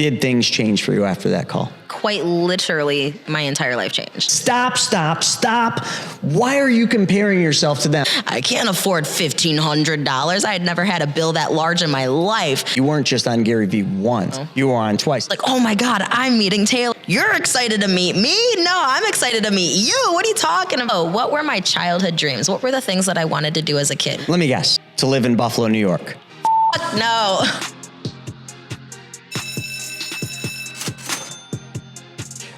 did things change for you after that call? Quite literally, my entire life changed. Stop. Why are you comparing yourself to them? I can't afford $1,500. I had never had a bill that large in my life. You weren't just on Gary Vee once. You were on twice. Like, oh my God, I'm meeting Taylor. You're excited to meet me? No, I'm excited to meet you. What are you talking about? Oh, what were my childhood dreams? What were the things that I wanted to do as a kid? Let me guess. To live in Buffalo, New York. No.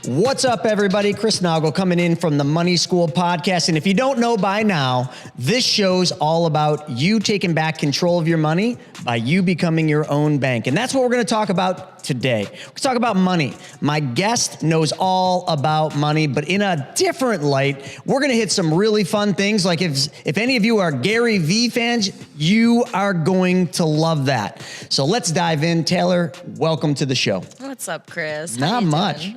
What's up, everybody? Chris Naugle coming in from the Money School podcast. And if you don't know by now, this show's all about you taking back control of your money by you becoming your own bank. And that's what we're going to talk about today. We're going to talk about money. My guest knows all about money, but in a different light. We're going to hit some really fun things. Like if any of you are Gary Vee fans, you are going to love that. So let's dive in. Taylor, welcome to the show. What's up, Chris? Not much.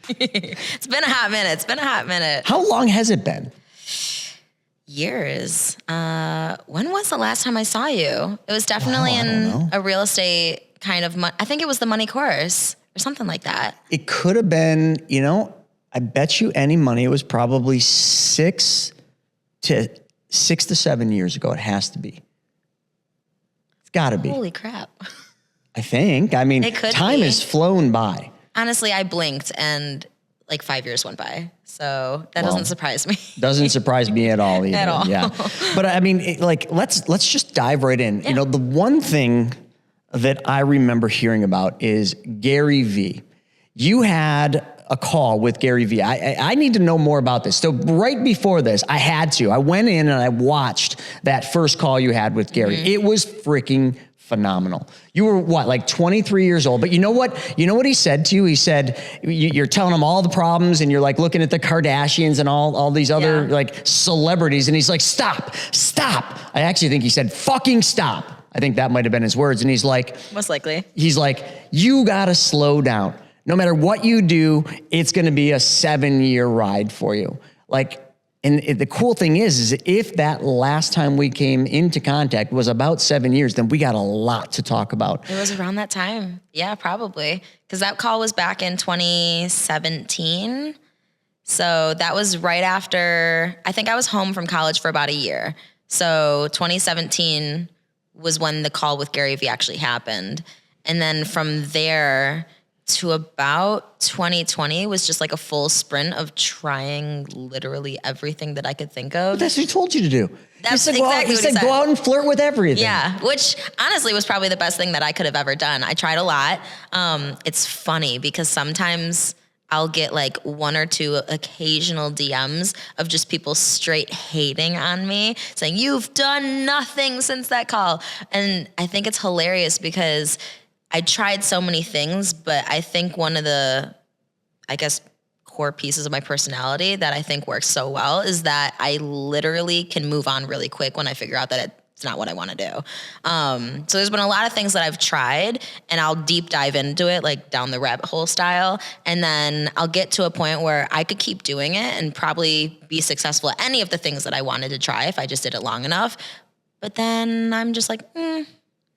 It's been a hot minute. How long has it been? Years. When was the last time I saw you? It was definitely in a real estate kind of, I think it was the money course or something like that. It could have been, I bet you any money, it was probably 6 to 7 years ago. It has to be. It's gotta be. Holy crap. I think. I mean, time has flown by. Honestly, I blinked and like 5 years went by. So that doesn't surprise me. Doesn't surprise me at all either. At all. Yeah. But I mean, let's just dive right in. Yeah. The one thing that I remember hearing about is Gary Vee. You had a call with Gary Vee. I need to know more about this. So right before this, I went in and I watched that first call you had with Gary. Mm-hmm. It was freaking phenomenal. You were like 23 years old, but you know what he said to you? He said, you're telling him all the problems and you're like looking at the Kardashians and all these other like celebrities. And he's like, stop. I actually think he said, fucking stop. I think that might've been his words. And he's like, most likely, he's like, you gotta slow down. No matter what you do, it's going to be a 7-year ride for you. And the cool thing is if that last time we came into contact was about 7 years, then we got a lot to talk about. It was around that time. Yeah, probably. Because that call was back in 2017. So that was right after, I think I was home from college for about a year. So 2017 was when the call with Gary Vee actually happened. And then from there to about 2020 was just like a full sprint of trying literally everything that I could think of. But that's what he told you to do. That's exactly what he said. Go out and flirt with everything. Yeah, which honestly was probably the best thing that I could have ever done. I tried a lot. It's funny because sometimes I'll get like 1 or 2 occasional DMs of just people straight hating on me, saying, you've done nothing since that call. And I think it's hilarious because I tried so many things, but I think one of the, core pieces of my personality that I think works so well is that I literally can move on really quick when I figure out that it's not what I want to do. So there's been a lot of things that I've tried and I'll deep dive into it, like down the rabbit hole style. And then I'll get to a point where I could keep doing it and probably be successful at any of the things that I wanted to try if I just did it long enough. But then I'm just like,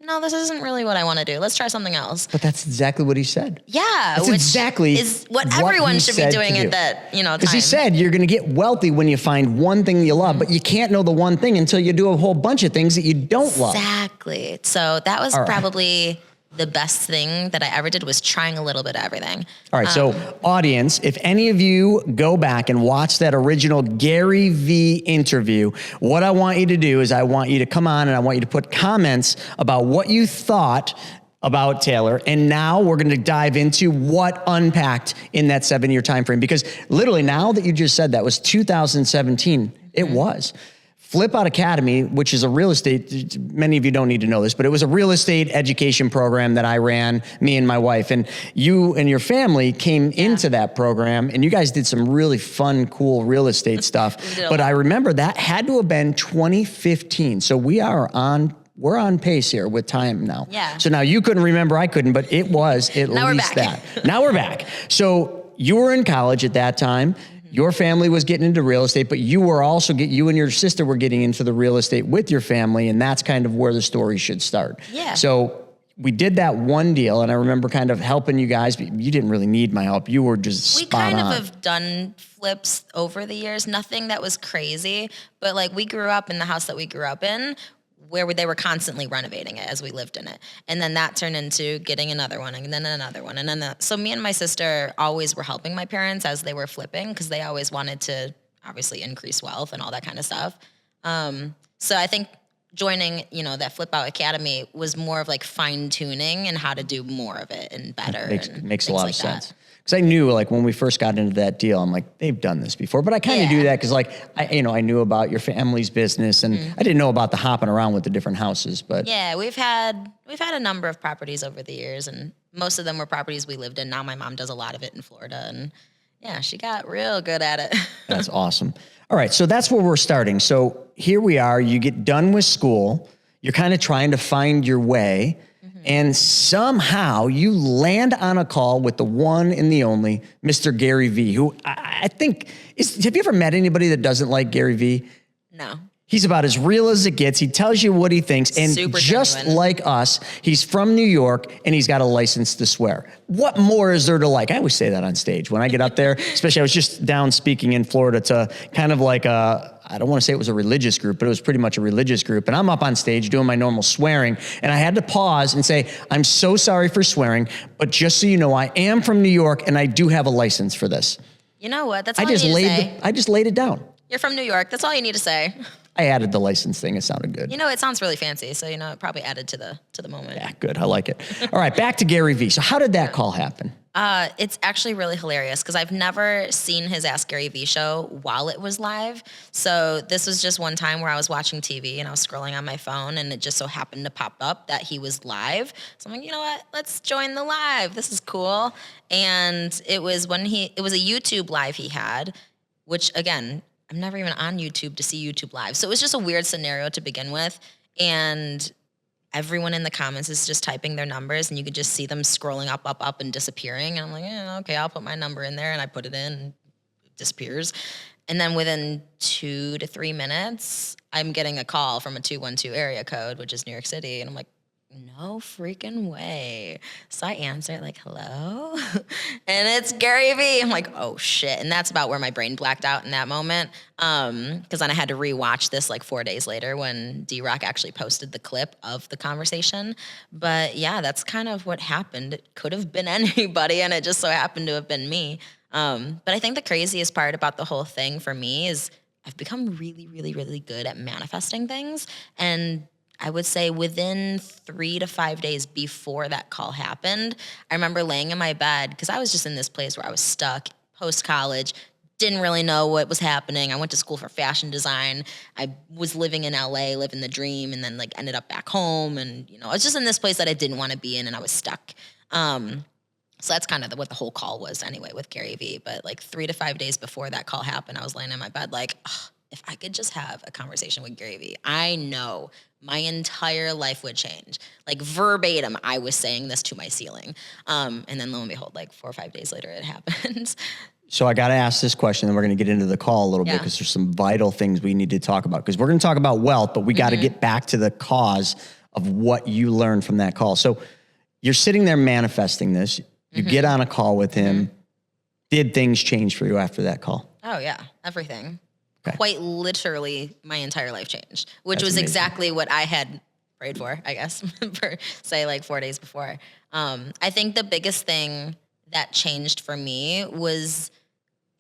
no, this isn't really what I want to do. Let's try something else. But that's exactly what he said. Yeah. That's exactly is what everyone should be doing at that, time. Because he said you're going to get wealthy when you find one thing you love, but you can't know the one thing until you do a whole bunch of things that you don't love. Exactly. So that was probably the best thing that I ever did was trying a little bit of everything. All right. So audience, if any of you go back and watch that original Gary Vee interview, what I want you to do is I want you to come on and I want you to put comments about what you thought about Taylor. And now we're going to dive into what unpacked in that 7-year time frame, because literally now that you just said that was 2017, it was. Flip Out Academy, which is a real estate, many of you don't need to know this, but it was a real estate education program that I ran, me and my wife. And you and your family came into that program and you guys did some really fun, cool real estate stuff. But I remember that had to have been 2015. So we're on pace here with time now. Yeah. So now you couldn't remember, I couldn't, but it was at least that. Now we're back. So you were in college at that time. Your family was getting into real estate, but you were also you and your sister were getting into the real estate with your family, and that's kind of where the story should start. Yeah. So we did that one deal, and I remember kind of helping you guys, but you didn't really need my help. You were just We spot kind on. of have done flips over the years, nothing that was crazy, but like we grew up in the house that we grew up in where they were constantly renovating it as we lived in it. And then that turned into getting another one and then another one. And then so me and my sister always were helping my parents as they were flipping because they always wanted to obviously increase wealth and all that kind of stuff. So I think joining, that Flip Out Academy was more of like fine tuning and how to do more of it and better. Makes a lot of sense. Because I knew, like, when we first got into that deal, I'm like, they've done this before. But I kind of do that because, like, I knew about your family's business, and I didn't know about the hopping around with the different houses. But yeah, we've had a number of properties over the years, and most of them were properties we lived in. Now my mom does a lot of it in Florida, and yeah, she got real good at it. That's awesome. All right, so that's where we're starting. So here we are. You get done with school. You're kind of trying to find your way. And somehow you land on a call with the one and the only Mr. Gary Vee, who I think have you ever met anybody that doesn't like Gary Vee? No. He's about as real as it gets. He tells you what he thinks. And Super just genuine. like us, he's from New York and he's got a license to swear. What more is there to like? I always say that on stage when I get up there, especially I was just down speaking in Florida to kind of like I don't want to say it was a religious group, but it was pretty much a religious group. And I'm up on stage doing my normal swearing. And I had to pause and say, I'm so sorry for swearing, but just so you know, I am from New York and I do have a license for this. You know what? That's all you need to say. I just laid it down. You're from New York. That's all you need to say. I added the license thing. It sounded good. It sounds really fancy. So, it probably added to the moment. Yeah, good. I like it. All right, back to Gary Vee. So how did that call happen? It's actually really hilarious because I've never seen his Ask Gary Vee show while it was live. So this was just one time where I was watching TV and I was scrolling on my phone and it just so happened to pop up that he was live. So I'm like, you know what? Let's join the live. This is cool. And it was a YouTube live he had, which again, I'm never even on YouTube to see YouTube live. So it was just a weird scenario to begin with. And everyone in the comments is just typing their numbers and you could just see them scrolling up and disappearing. And I'm like, okay, I'll put my number in there. And I put it in, and it disappears. And then within 2 to 3 minutes, I'm getting a call from a 212 area code, which is New York City. And I'm like, no freaking way. So I answer like, hello? And it's Gary Vee. I'm like, oh shit. And that's about where my brain blacked out in that moment. Because then I had to rewatch this like 4 days later when D-Rock actually posted the clip of the conversation. But yeah, that's kind of what happened. It could have been anybody and it just so happened to have been me. But I think the craziest part about the whole thing for me is I've become really, really, really good at manifesting things. And I would say within 3 to 5 days before that call happened, I remember laying in my bed because I was just in this place where I was stuck post-college, didn't really know what was happening. I went to school for fashion design. I was living in LA, living the dream, and then like ended up back home. And, I was just in this place that I didn't want to be in and I was stuck. So that's kind of what the whole call was anyway with Gary Vee. But like 3 to 5 days before that call happened, I was laying in my bed like, if I could just have a conversation with Gary Vee, I know my entire life would change. Like verbatim, I was saying this to my ceiling. And then lo and behold, like 4 or 5 days later, it happens. So I got to ask this question, and we're going to get into the call a little bit because there's some vital things we need to talk about. Because we're going to talk about wealth, but we got to get back to the cause of what you learned from that call. So you're sitting there manifesting this. You get on a call with him. Did things change for you after that call? Oh, yeah. Everything. Okay. Quite literally, my entire life changed, which That's was amazing. exactly what I had prayed for, I guess, for say like 4 days before. I think the biggest thing that changed for me was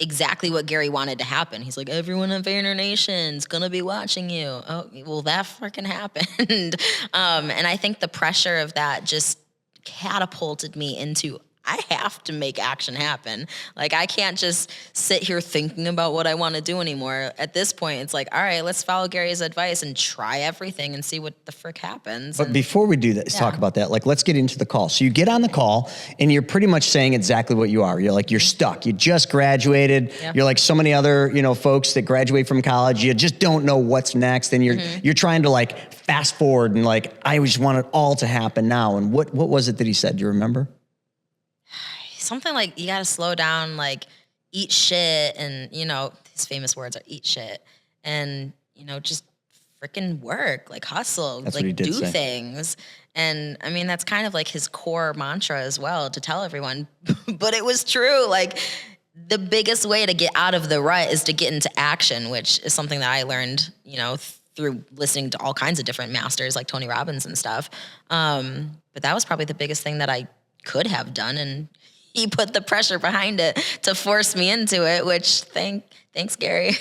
exactly what Gary wanted to happen. He's like, everyone in Vayner Nation's gonna be watching you. Oh, well, that freaking happened. And I think the pressure of that just catapulted me into, I have to make action happen. Like, I can't just sit here thinking about what I want to do anymore. At this point, it's like, all right, let's follow Gary's advice and try everything and see what the frick happens. But before we do that, let's talk about that. Like, let's get into the call. So you get on the call and you're pretty much saying exactly what you are. You're like, you're stuck. You just graduated. Yeah. You're like so many other, folks that graduate from college. You just don't know what's next. And you're trying to like fast forward and like, I just want it all to happen now. And what was it that he said? Do you remember? Something like, you got to slow down, like eat shit. And, his famous words are eat shit. And, just freaking work, like hustle, That's what he like did do say. things. And I mean, that's kind of like his core mantra as well, to tell everyone, but it was true. Like, the biggest way to get out of the rut is to get into action, which is something that I learned, through listening to all kinds of different masters like Tony Robbins and stuff. But that was probably the biggest thing that I could have done. And he put the pressure behind it to force me into it, which thanks, Gary.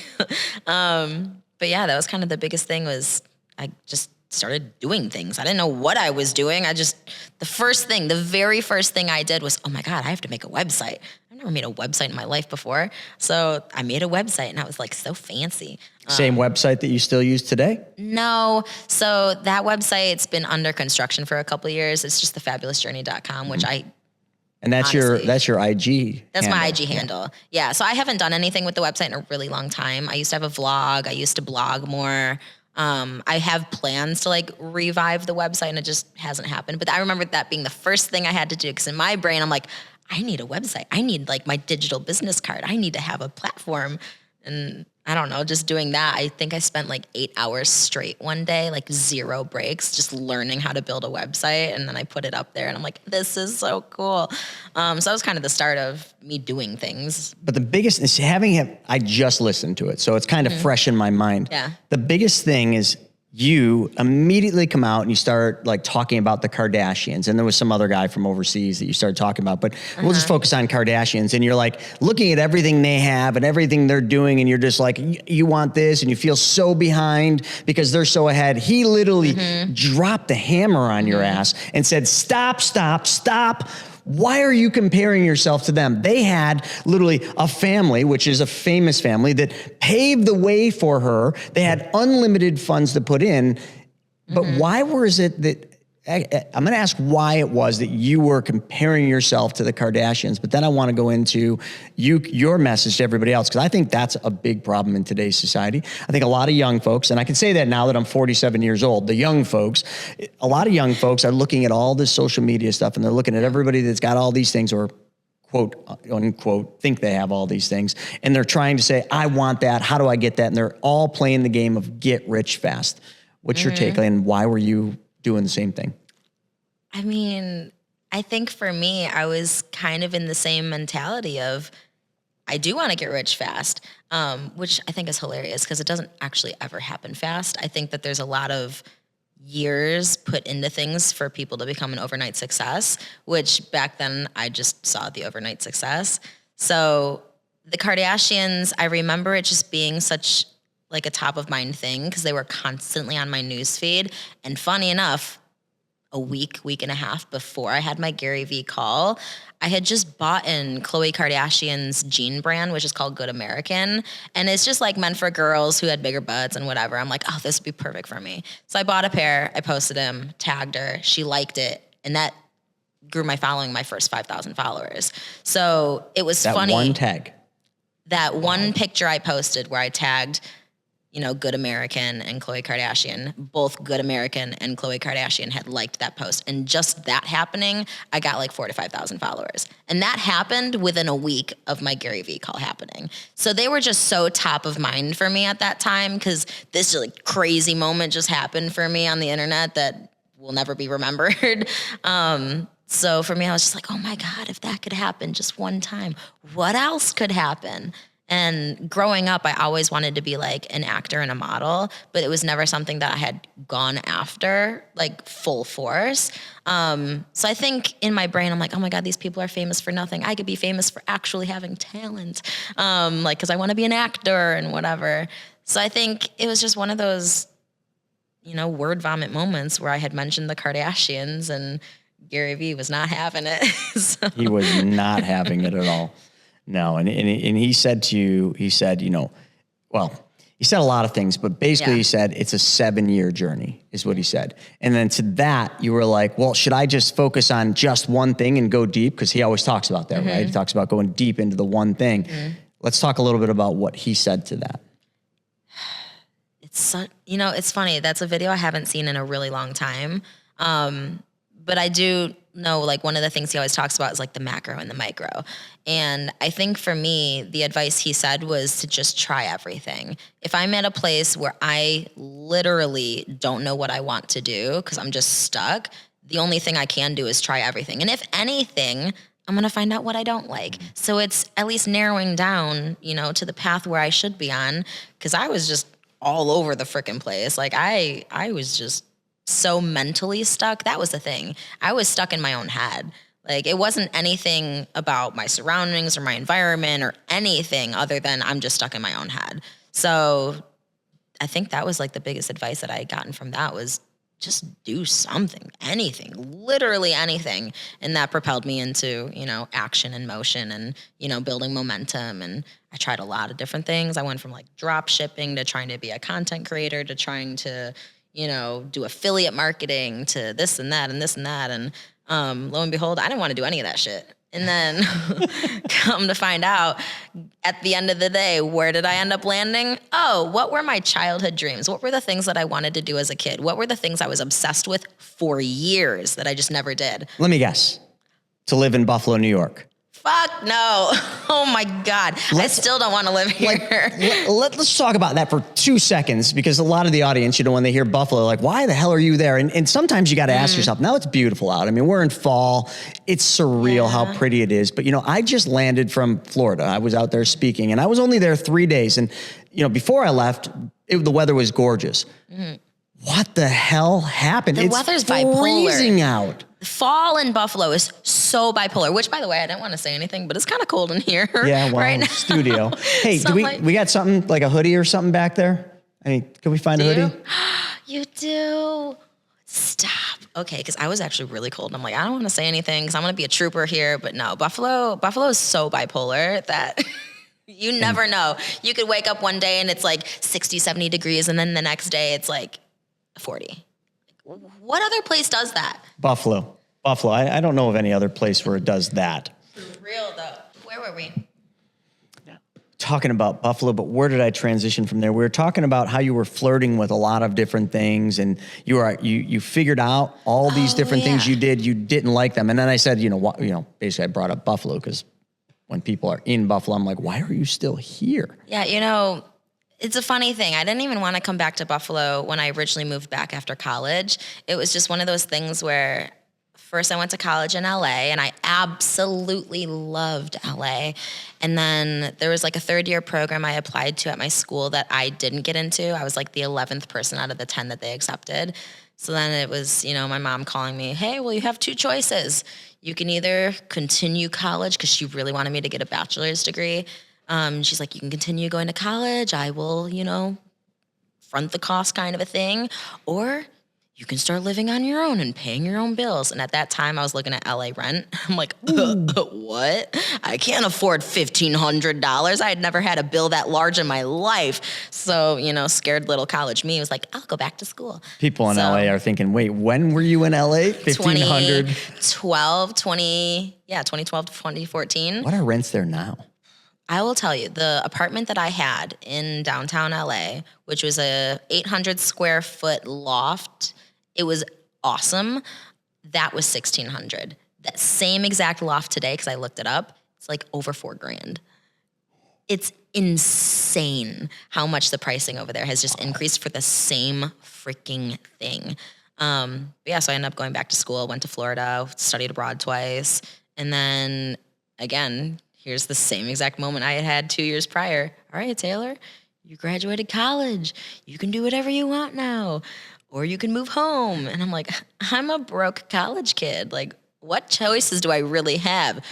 But yeah, that was kind of the biggest thing. Was I just started doing things. I didn't know what I was doing. The very first thing I did was, oh my God, I have to make a website. I've never made a website in my life before. So I made a website, and I was like so fancy. Same website that you still use today? No. So that website's been under construction for a couple of years. It's just thefabulousjourney.com, which And that's honestly, your IG. that's handle. my IG handle. Yeah. So I haven't done anything with the website in a really long time. I used to have a vlog. I used to blog more. I have plans to like revive the website, and it just hasn't happened. But I remember that being the first thing I had to do, because in my brain, I'm like, I need a website. I need like my digital business card. I need to have a platform. And I don't know, just doing that. I think I spent like 8 hours straight one day, like 0 breaks, just learning how to build a website. And then I put it up there, and I'm like, this is so cool. So that was kind of the start of me doing things. But the biggest is having it, I just listened to it, so it's kind of fresh in my mind. Yeah. The biggest thing is you immediately come out and you start like talking about the Kardashians. And there was some other guy from overseas that you started talking about, but we'll just focus on Kardashians. And you're like looking at everything they have and everything they're doing. And you're just like, you want this, and you feel so behind because they're so ahead. He literally dropped the hammer on your ass and said, stop, stop, stop. Why are you comparing yourself to them? They had literally a family, which is a famous family, that paved the way for her. They had unlimited funds to put in. But why was it that, I'm going to ask why it was that you were comparing yourself to the Kardashians, but then I want to go into your message to everybody else, because I think that's a big problem in today's society. I think a lot of young folks, and I can say that now that I'm 47 years old, a lot of young folks are looking at all this social media stuff, and they're looking at everybody that's got all these things, or quote unquote think they have all these things, and they're trying to say, I want that, how do I get that? And they're all playing the game of get rich fast. What's your take, and why were you doing the same thing? I mean, I think for me, I was kind of in the same mentality of, I do want to get rich fast, which I think is hilarious because it doesn't actually ever happen fast. I think that there's a lot of years put into things for people to become an overnight success, which back then I just saw the overnight success. So the Kardashians, I remember it just being such like a top of mind thing because they were constantly on my newsfeed. And funny enough, a week and a half before I had my Gary Vee call, I had just bought in Khloe Kardashian's jean brand, which is called Good American. And it's just like meant for girls who had bigger butts and whatever. I'm like, oh, this would be perfect for me. So I bought a pair, I posted them, tagged her, she liked it. And that grew my following, my first 5,000 followers. So it was funny. That one tag. That one picture I posted where I tagged, Good American and Khloe Kardashian, both Good American and Khloe Kardashian had liked that post. And just that happening, I got like 4,000 to 5,000 followers. And that happened within a week of my Gary Vee call happening. So they were just so top of mind for me at that time because this like crazy moment just happened for me on the internet that will never be remembered. So for me, I was just like, oh my God, if that could happen just one time, what else could happen? And growing up, I always wanted to be like an actor and a model, but it was never something that I had gone after like full force. So I think in my brain, I'm like, oh my God, these people are famous for nothing. I could be famous for actually having talent. Cause I want to be an actor and whatever. So I think it was just one of those, word vomit moments where I had mentioned the Kardashians and Gary Vee was not having it. So. He was not having it at all. No, and he said to you, he said a lot of things, but basically he said it's a 7-year journey is what he said. And then to that, you were like, well, should I just focus on just one thing and go deep? Because he always talks about that, right? He talks about going deep into the one thing. Let's talk a little bit about what he said to that. It's funny. That's a video I haven't seen in a really long time. But I do know, like one of the things he always talks about is like the macro and the micro. And I think for me, the advice he said was to just try everything. If I'm at a place where I literally don't know what I want to do because I'm just stuck, the only thing I can do is try everything. And if anything, I'm going to find out what I don't like. So it's at least narrowing down, you know, to the path where I should be on, because I was just all over the freaking place. Like I was just so mentally stuck. That was the thing. I was stuck in my own head. Like it wasn't anything about my surroundings or my environment or anything other than I'm just stuck in my own head. So I think that was like the biggest advice that I had gotten from that was just do something, anything, literally anything. And that propelled me into, you know, action and motion and, you know, building momentum. And I tried a lot of different things. I went from like drop shipping to trying to be a content creator to trying to, you know, do affiliate marketing to this and that and this and that. And lo and behold, I didn't want to do any of that shit. And then come to find out at the end of the day, where did I end up landing? Oh, what were my childhood dreams? What were the things that I wanted to do as a kid? What were the things I was obsessed with for years that I just never did? Let me guess. To live in Buffalo, New York. Fuck no. Oh my God. I still don't want to live here. Let's talk about that for 2 seconds, because a lot of the audience, you know, when they hear Buffalo, like, why the hell are you there? And sometimes you got to ask yourself, now it's beautiful out. I mean, we're in fall. It's surreal how pretty it is. But, you know, I just landed from Florida. I was out there speaking, and I was only there 3 days. And, you know, before I left, the weather was gorgeous. What the hell happened? The weather's bipolar. Freezing out. Fall in Buffalo is so bipolar, which, by the way, I didn't want to say anything, but it's kind of cold in here right now. Studio. Hey, So we got something like a hoodie or something back there? I mean, can we find a hoodie? You do? Stop. Okay, because I was actually really cold. And I'm like, I don't want to say anything because I'm going to be a trooper here. But no, Buffalo is so bipolar that you never know. You could wake up one day and it's like 60, 70 degrees. And then the next day it's like 40. What other place does that? Buffalo. I don't know of any other place where it does that. For real, though. Where were we? Talking about Buffalo, but where did I transition from there? We were talking about how you were flirting with a lot of different things, and you figured out all these different things you did. You didn't like them, and then I said, basically I brought up Buffalo because when people are in Buffalo, I'm like, why are you still here? Yeah, it's a funny thing. I didn't even want to come back to Buffalo when I originally moved back after college. It was just one of those things where first I went to college in LA and I absolutely loved LA. And then there was like a third year program I applied to at my school that I didn't get into. I was like the 11th person out of the 10 that they accepted. So then it was, my mom calling me, hey, well, you have two choices. You can either continue college because she really wanted me to get a bachelor's degree. She's like, you can continue going to college. I will, front the cost kind of a thing. Or you can start living on your own and paying your own bills. And at that time, I was looking at LA rent. I'm like, what? I can't afford $1,500. I had never had a bill that large in my life. So, scared little college me was like, I'll go back to school. People in LA are thinking, wait, when were you in LA? 1,500? 2012 to 2014. What are rents there now? I will tell you, the apartment that I had in downtown LA, which was a 800 square foot loft, it was awesome. That was $1,600. That same exact loft today, because I looked it up, it's like over $4,000. It's insane how much the pricing over there has just increased for the same freaking thing. So I ended up going back to school, went to Florida, studied abroad twice, and then again, here's the same exact moment I had 2 years prior. All right, Taylor, you graduated college. You can do whatever you want now. Or you can move home. And I'm like, I'm a broke college kid. Like, what choices do I really have?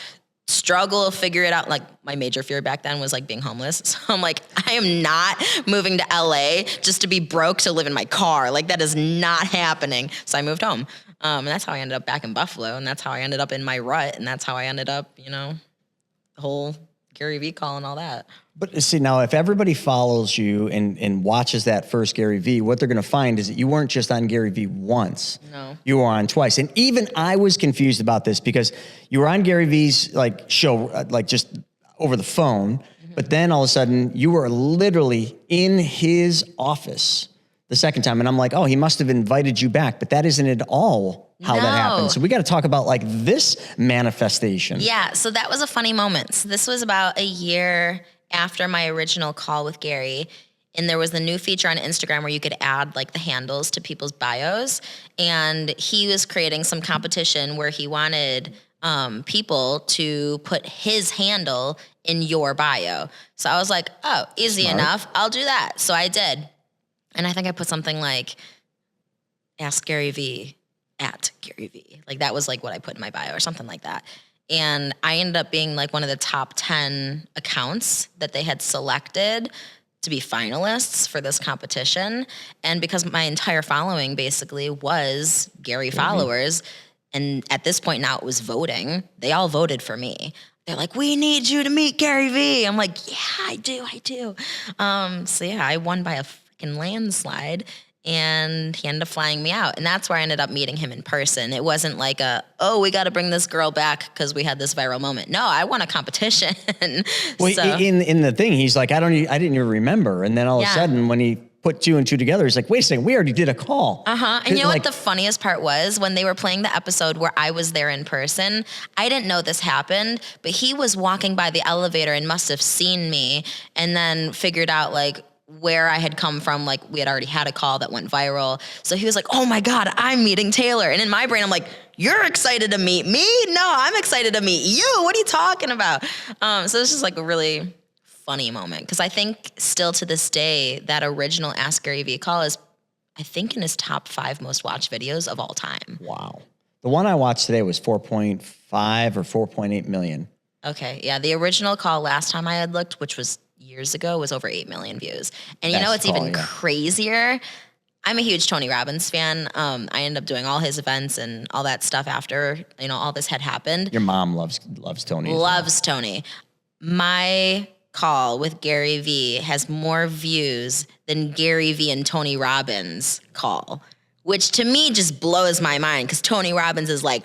Struggle, figure it out. Like, my major fear back then was like being homeless. So I'm like, I am not moving to LA just to be broke to live in my car. Like, that is not happening. So I moved home. And that's how I ended up back in Buffalo. And that's how I ended up in my rut. And that's how I ended up, the whole Gary Vee call and all that. But see, now if everybody follows you and watches that first Gary Vee, what they're going to find is that you weren't just on Gary Vee once. No. You were on twice. And even I was confused about this because you were on Gary Vee's show, just over the phone. Mm-hmm. But then all of a sudden you were literally in his office the second time. And I'm like, oh, he must have invited you back. But that isn't at all how that happened. So we got to talk about like this manifestation. Yeah, so that was a funny moment. So this was about a year after my original call with Gary. And there was the new feature on Instagram where you could add like the handles to people's bios. And he was creating some competition where he wanted people to put his handle in your bio. So I was like, oh, easy enough. I'll do that. So I did. And I think I put something like, ask Gary Vee at Gary Vee. Like that was like what I put in my bio or something like that. And I ended up being like one of the top 10 accounts that they had selected to be finalists for this competition. And because my entire following basically was Gary followers, and at this point now it was voting, they all voted for me. They're like, we need you to meet Gary Vee. I'm like, yeah, I do. So yeah, I won by a freaking landslide. And he ended up flying me out. And that's where I ended up meeting him in person. It wasn't like we got to bring this girl back because we had this viral moment. No, I won a competition. Well, in the thing, he's like, I didn't even remember. And then all of a sudden when he put 2 and 2 together, he's like, wait a second, we already did a call. And you know what the funniest part was? When they were playing the episode where I was there in person, I didn't know this happened, but he was walking by the elevator and must have seen me and then figured out like, where I had come from, like we had already had a call that went viral. So he was like, oh my God, I'm meeting Taylor. And in my brain, I'm like, you're excited to meet me? No, I'm excited to meet you. What are you talking about? So it's just like a really funny moment. Because I think still to this day, that original Ask Gary Vee call is, I think, in his top 5 most watched videos of all time. Wow. The one I watched today was 4.5 or 4.8 million. Okay, yeah. The original call last time I had looked, which was years ago, was over 8 million views. And you know what's even crazier? I'm a huge Tony Robbins fan. I ended up doing all his events and all that stuff after, all this had happened. Your mom loves Tony. Loves Tony. My call with Gary Vee has more views than Gary Vee and Tony Robbins call, which to me just blows my mind because Tony Robbins is like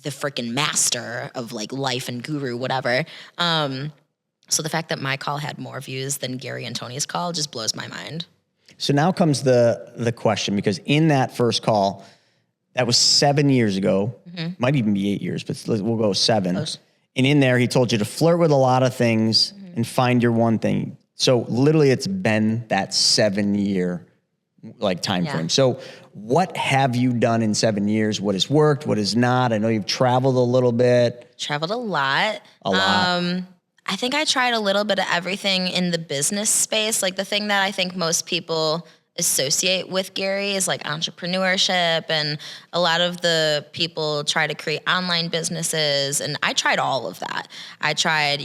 the freaking master of like life and guru, whatever. So the fact that my call had more views than Gary and Tony's call just blows my mind. So now comes the question, because in that first call, that was 7 years ago, might even be 8 years, but we'll go 7. Close. And in there, he told you to flirt with a lot of things and find your one thing. So literally it's been that 7-year like time frame. So what have you done in 7 years? What has worked? What has not? I know you've traveled a little bit. Traveled a lot. I think I tried a little bit of everything in the business space. Like the thing that I think most people associate with Gary is like entrepreneurship, and a lot of the people try to create online businesses, and I tried all of that. I tried,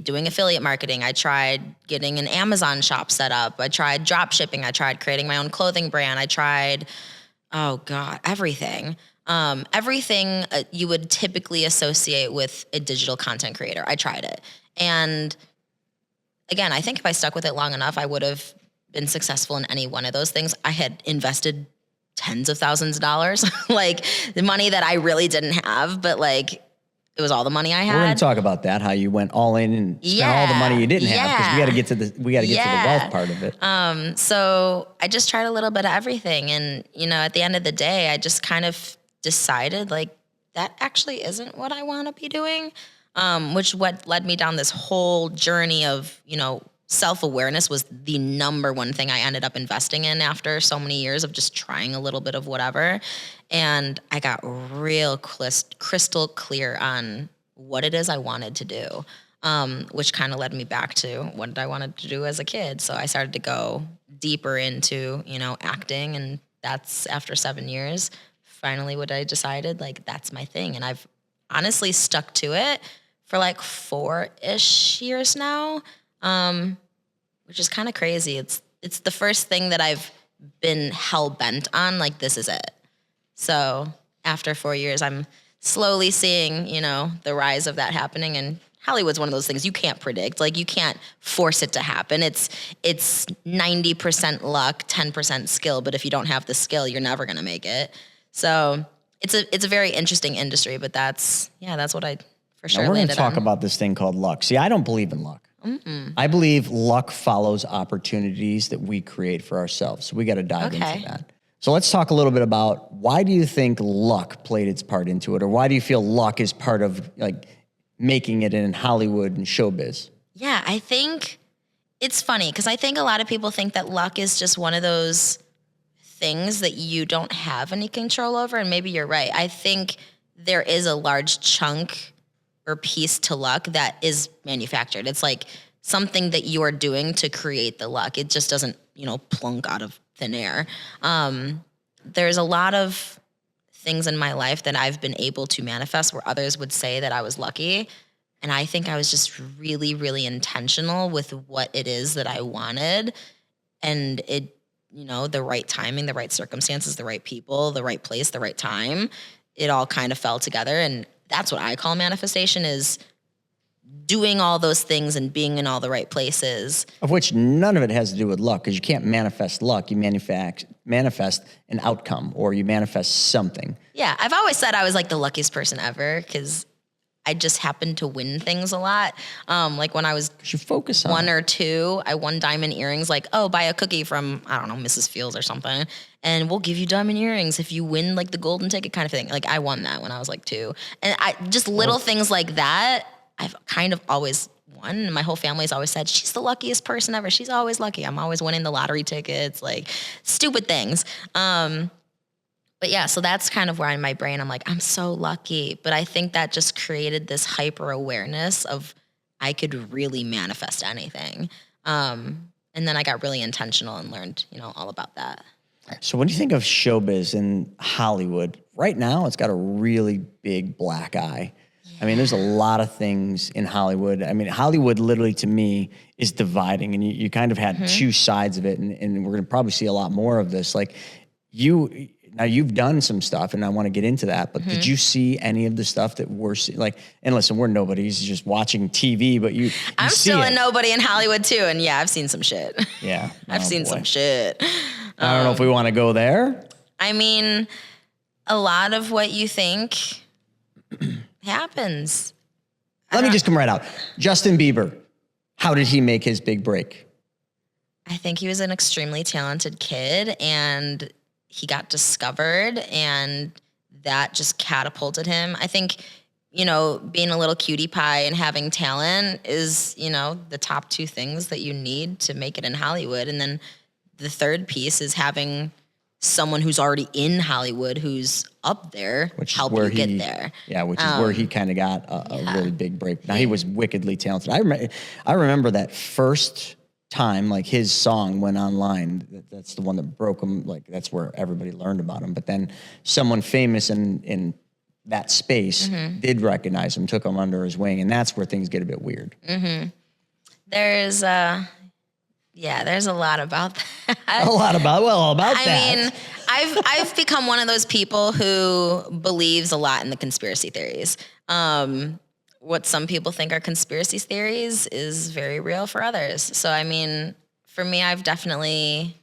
doing affiliate marketing. I tried getting an Amazon shop set up. I tried drop shipping. I tried creating my own clothing brand. I tried, everything. Everything you would typically associate with a digital content creator. I tried it. And again, I think if I stuck with it long enough, I would have been successful in any one of those things. I had invested tens of thousands of dollars, like the money that I really didn't have, but like it was all the money I had. We're going to talk about that, how you went all in and spent all the money you didn't have, because we got to get to the wealth part of it. So I just tried a little bit of everything. And, at the end of the day, I just kind of decided like that actually isn't what I want to be doing, which what led me down this whole journey of, self-awareness was the number one thing I ended up investing in after so many years of just trying a little bit of whatever. And I got real crystal clear on what it is I wanted to do, which kind of led me back to what I wanted to do as a kid. So I started to go deeper into, acting, and that's after 7 years. Finally, what I decided, like, that's my thing. And I've honestly stuck to it for like 4-ish years now, which is kind of crazy. It's the first thing that I've been hell-bent on, like, this is it. So after 4 years, I'm slowly seeing, the rise of that happening. And Hollywood's one of those things you can't predict. Like, you can't force it to happen. It's 90% luck, 10% skill. But if you don't have the skill, you're never going to make it. So it's a very interesting industry, but that's what I for sure landed on. We're going to talk about this thing called luck. See, I don't believe in luck. I believe luck follows opportunities that we create for ourselves. So we got to dive into that. So let's talk a little bit about why do you think luck played its part into it, or why do you feel luck is part of like making it in Hollywood and showbiz? Yeah, I think it's funny because I think a lot of people think that luck is just one of those things that you don't have any control over, and maybe you're right. I think there is a large chunk or piece to luck that is manufactured. It's like something that you are doing to create the luck. It just doesn't, plunk out of thin air. There's a lot of things in my life that I've been able to manifest where others would say that I was lucky. And I think I was just really, really intentional with what it is that I wanted. And it, the right timing, the right circumstances, the right people, the right place, the right time, it all kind of fell together. And that's what I call manifestation, is doing all those things and being in all the right places. Of which none of it has to do with luck, because you can't manifest luck. You manifest an outcome, or you manifest something. Yeah, I've always said I was like the luckiest person ever because I just happened to win things a lot. Like when I was You focus on 1 or 2, I won diamond earrings. Like, oh, buy a cookie from, I don't know, Mrs. Fields or something, and we'll give you diamond earrings if you win like the golden ticket kind of thing. Like I won that when I was like 2. And I just little things like that, I've kind of always won. My whole family's always said, she's the luckiest person ever. She's always lucky. I'm always winning the lottery tickets, like stupid things. But yeah, so that's kind of where in my brain, I'm like, I'm so lucky. But I think that just created this hyper awareness of I could really manifest anything. And then I got really intentional and learned, all about that. So when you think of showbiz in Hollywood, right now it's got a really big black eye. I mean, there's a lot of things in Hollywood. I mean, Hollywood literally to me is dividing, and you kind of had two sides of it, and we're going to probably see a lot more of this. Like now you've done some stuff, and I want to get into that, but did you see any of the stuff that we're seeing? Like, and listen, we're nobodies just watching TV, but I'm see still it. a nobody in Hollywood too, and yeah, I've seen some shit. Yeah. I've seen some shit. I don't know if we want to go there. I mean, a lot of what you think happens. Let me just come right out. Justin Bieber, how did he make his big break? I think he was an extremely talented kid, and he got discovered, and that just catapulted him. I think, being a little cutie pie and having talent is, the top 2 things that you need to make it in Hollywood. And then the third piece is having someone who's already in Hollywood who's up there, help you get there. Yeah, which is where he kind of got a really big break. Now, he was wickedly talented. I remember that first time, like his song went online. That's the one that broke him. Like that's where everybody learned about him. But then someone famous in that space did recognize him, took him under his wing, and that's where things get a bit weird. There's there's a lot about that. About that. I mean, I've become one of those people who believes a lot in the conspiracy theories. What some people think are conspiracy theories is very real for others. So, I mean, for me, I've definitely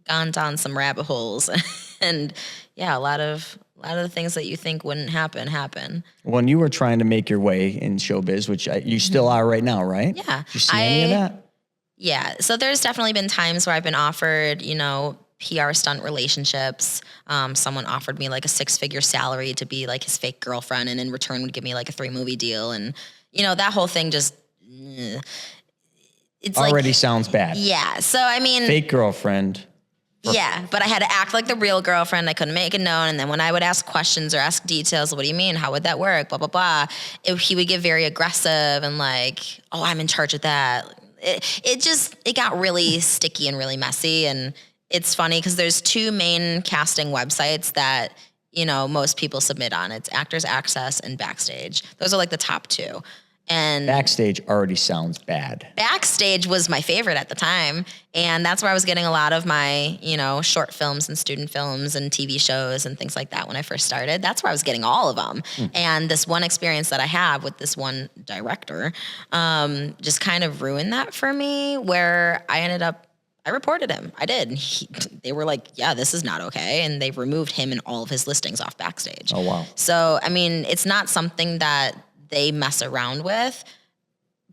gone down some rabbit holes, and yeah, a lot of the things that you think wouldn't happen. When you were trying to make your way in showbiz, which you still are right now, right? Yeah. Did you see any of that? Yeah. So there's definitely been times where I've been offered, PR stunt relationships. Someone offered me like a 6-figure salary to be like his fake girlfriend, and in return would give me like a 3-movie deal. And, that whole thing just, it's already sounds bad. Yeah. So, I mean. Fake girlfriend. Yeah, but I had to act like the real girlfriend. I couldn't make it known. And then when I would ask questions or ask details, what do you mean? How would that work? Blah, blah, blah. He would get very aggressive and like, oh, I'm in charge of that. It got really sticky and really messy. And it's funny because there's 2 main casting websites that, most people submit on. It's Actors Access and Backstage. Those are like the top 2. And Backstage already sounds bad. Backstage was my favorite at the time. And that's where I was getting a lot of my, short films and student films and TV shows and things like that when I first started. That's where I was getting all of them. And this one experience that I have with this one director just kind of ruined that for me, where I reported him. I did. They were like, yeah, this is not okay. And they removed him and all of his listings off Backstage. Oh, wow. So, I mean, it's not something that they mess around with,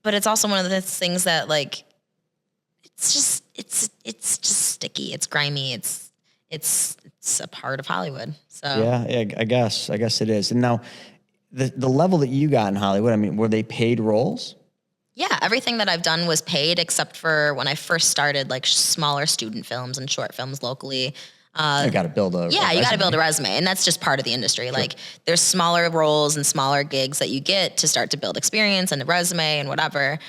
but it's also one of those things that like, it's just sticky. It's grimy. It's it's a part of Hollywood. So Yeah, I guess it is. And now the level that you got in Hollywood, I mean, were they paid roles? yeah, everything that I've done was paid except for when I first started, like smaller student films and short films locally. You got to build a Yeah, you got to resume. build a resume, and that's just part of the industry. Like, there's smaller roles and smaller gigs that you get to start to build experience and a resume and whatever.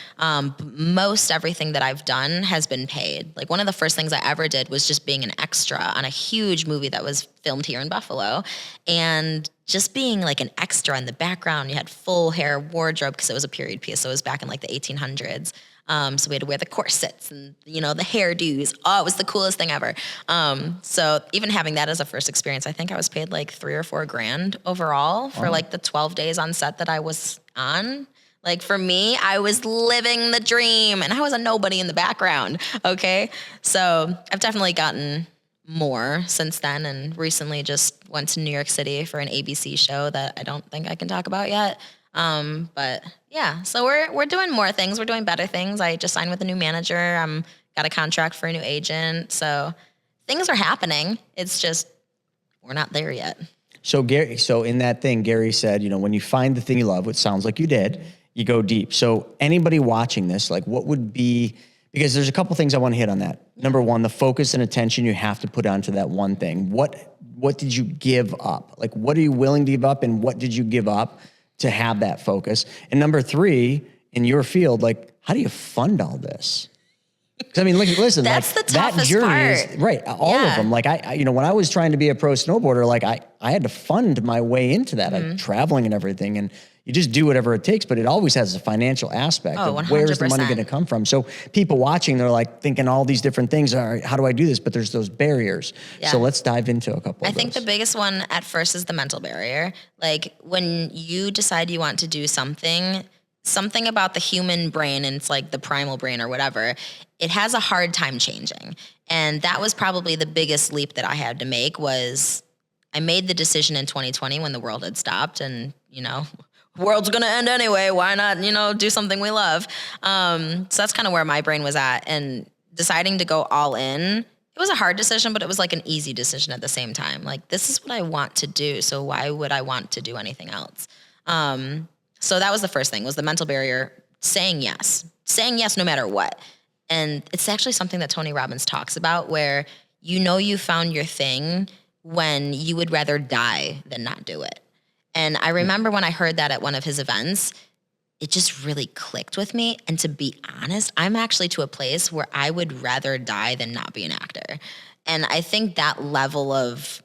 Most everything that I've done has been paid. Like, one of the first things I ever did was just being an extra on a huge movie that was filmed here in Buffalo, and just being like an extra in the background. You had full hair wardrobe because it was a period piece, so it was back in like the 1800s. So we had to wear the corsets and, you know, the hairdos. Oh, it was the coolest thing ever. So even having that as a first experience, I think I was paid like $3 or $4 grand overall for like the 12 days on set that I was on. Like for me, I was living the dream and I was a nobody in the background. Okay. So I've definitely gotten more since then, and recently just went to New York City for an ABC show that I don't think I can talk about yet. But yeah, so we're doing more things. We're doing better things. I just signed with a new manager. Got a contract for a new agent. So things are happening. It's just, we're not there yet. So in that thing, Gary said, you know, when you find the thing you love, which sounds like you did, you go deep. So anybody watching this, like what would be, because there's a couple things I want to hit on that. Number one, the focus and attention you have to put onto that one thing. What did you give up? Like, what are you willing to give up, and what did you give up to have that focus? And number three, in your field, like, how do you fund all this? Because I mean, listen, That's like the toughest that journey part. is right. All of them. Like you know, when I was trying to be a pro snowboarder, like I had to fund my way into that, like traveling and everything. And you just do whatever it takes, but it always has a financial aspect Oh, of where's the money 100%. going to come from. So people watching, they're like thinking all these different things. All right, how do I do this? But there's those barriers. Yeah. So let's dive into a couple. I think the biggest one at first is the mental barrier. Like when you decide you want to do something about the human brain, and it's like the primal brain or whatever, it has a hard time changing. And that was probably the biggest leap that I had to make. Was I made the decision in 2020 when the world had stopped, and, you know, world's gonna end anyway. Why not, you know, do something we love? So that's kind of where my brain was at. And deciding to go all in, it was a hard decision, but it was like an easy decision at the same time. Like, this is what I want to do, so why would I want to do anything else? So that was the first thing, was the mental barrier, saying yes no matter what. And it's actually something that Tony Robbins talks about, where you know you found your thing when you would rather die than not do it. And I remember when I heard that at one of his events, it just really clicked with me. And to be honest, I'm actually to a place where I would rather die than not be an actor. And I think that level of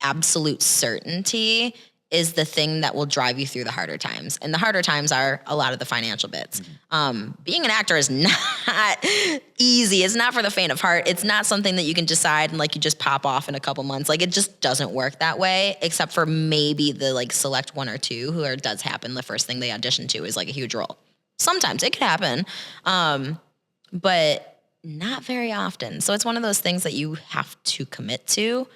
absolute certainty is the thing that will drive you through the harder times. And the harder times are a lot of the financial bits. Being an actor is not easy. It's not for the faint of heart. It's not something that you can decide and like you just pop off in a couple months. Like, it just doesn't work that way, except for maybe the like select one or two who it does happen. The first thing they audition to is like a huge role. Sometimes it could happen, but not very often. So it's one of those things that you have to commit to.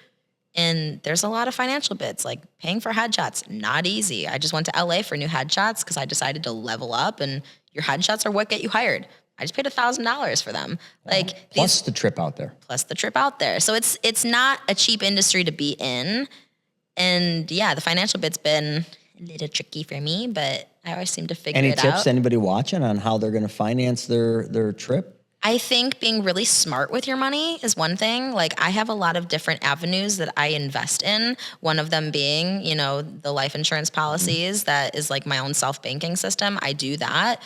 And there's a lot of financial bits, like paying for headshots, not easy. I just went to LA for new headshots because I decided to level up, and your headshots are what get you hired. I just paid $1,000 for them. Like plus the trip out there. So it's not a cheap industry to be in. And yeah, the financial bit's been a little tricky for me, but I always seem to figure it out. Any tips to anybody watching on how they're going to finance their trip? I think being really smart with your money is one thing. Like, I have a lot of different avenues that I invest in. One of them being, you know, the life insurance policies. That is like my own self-banking system. I do that,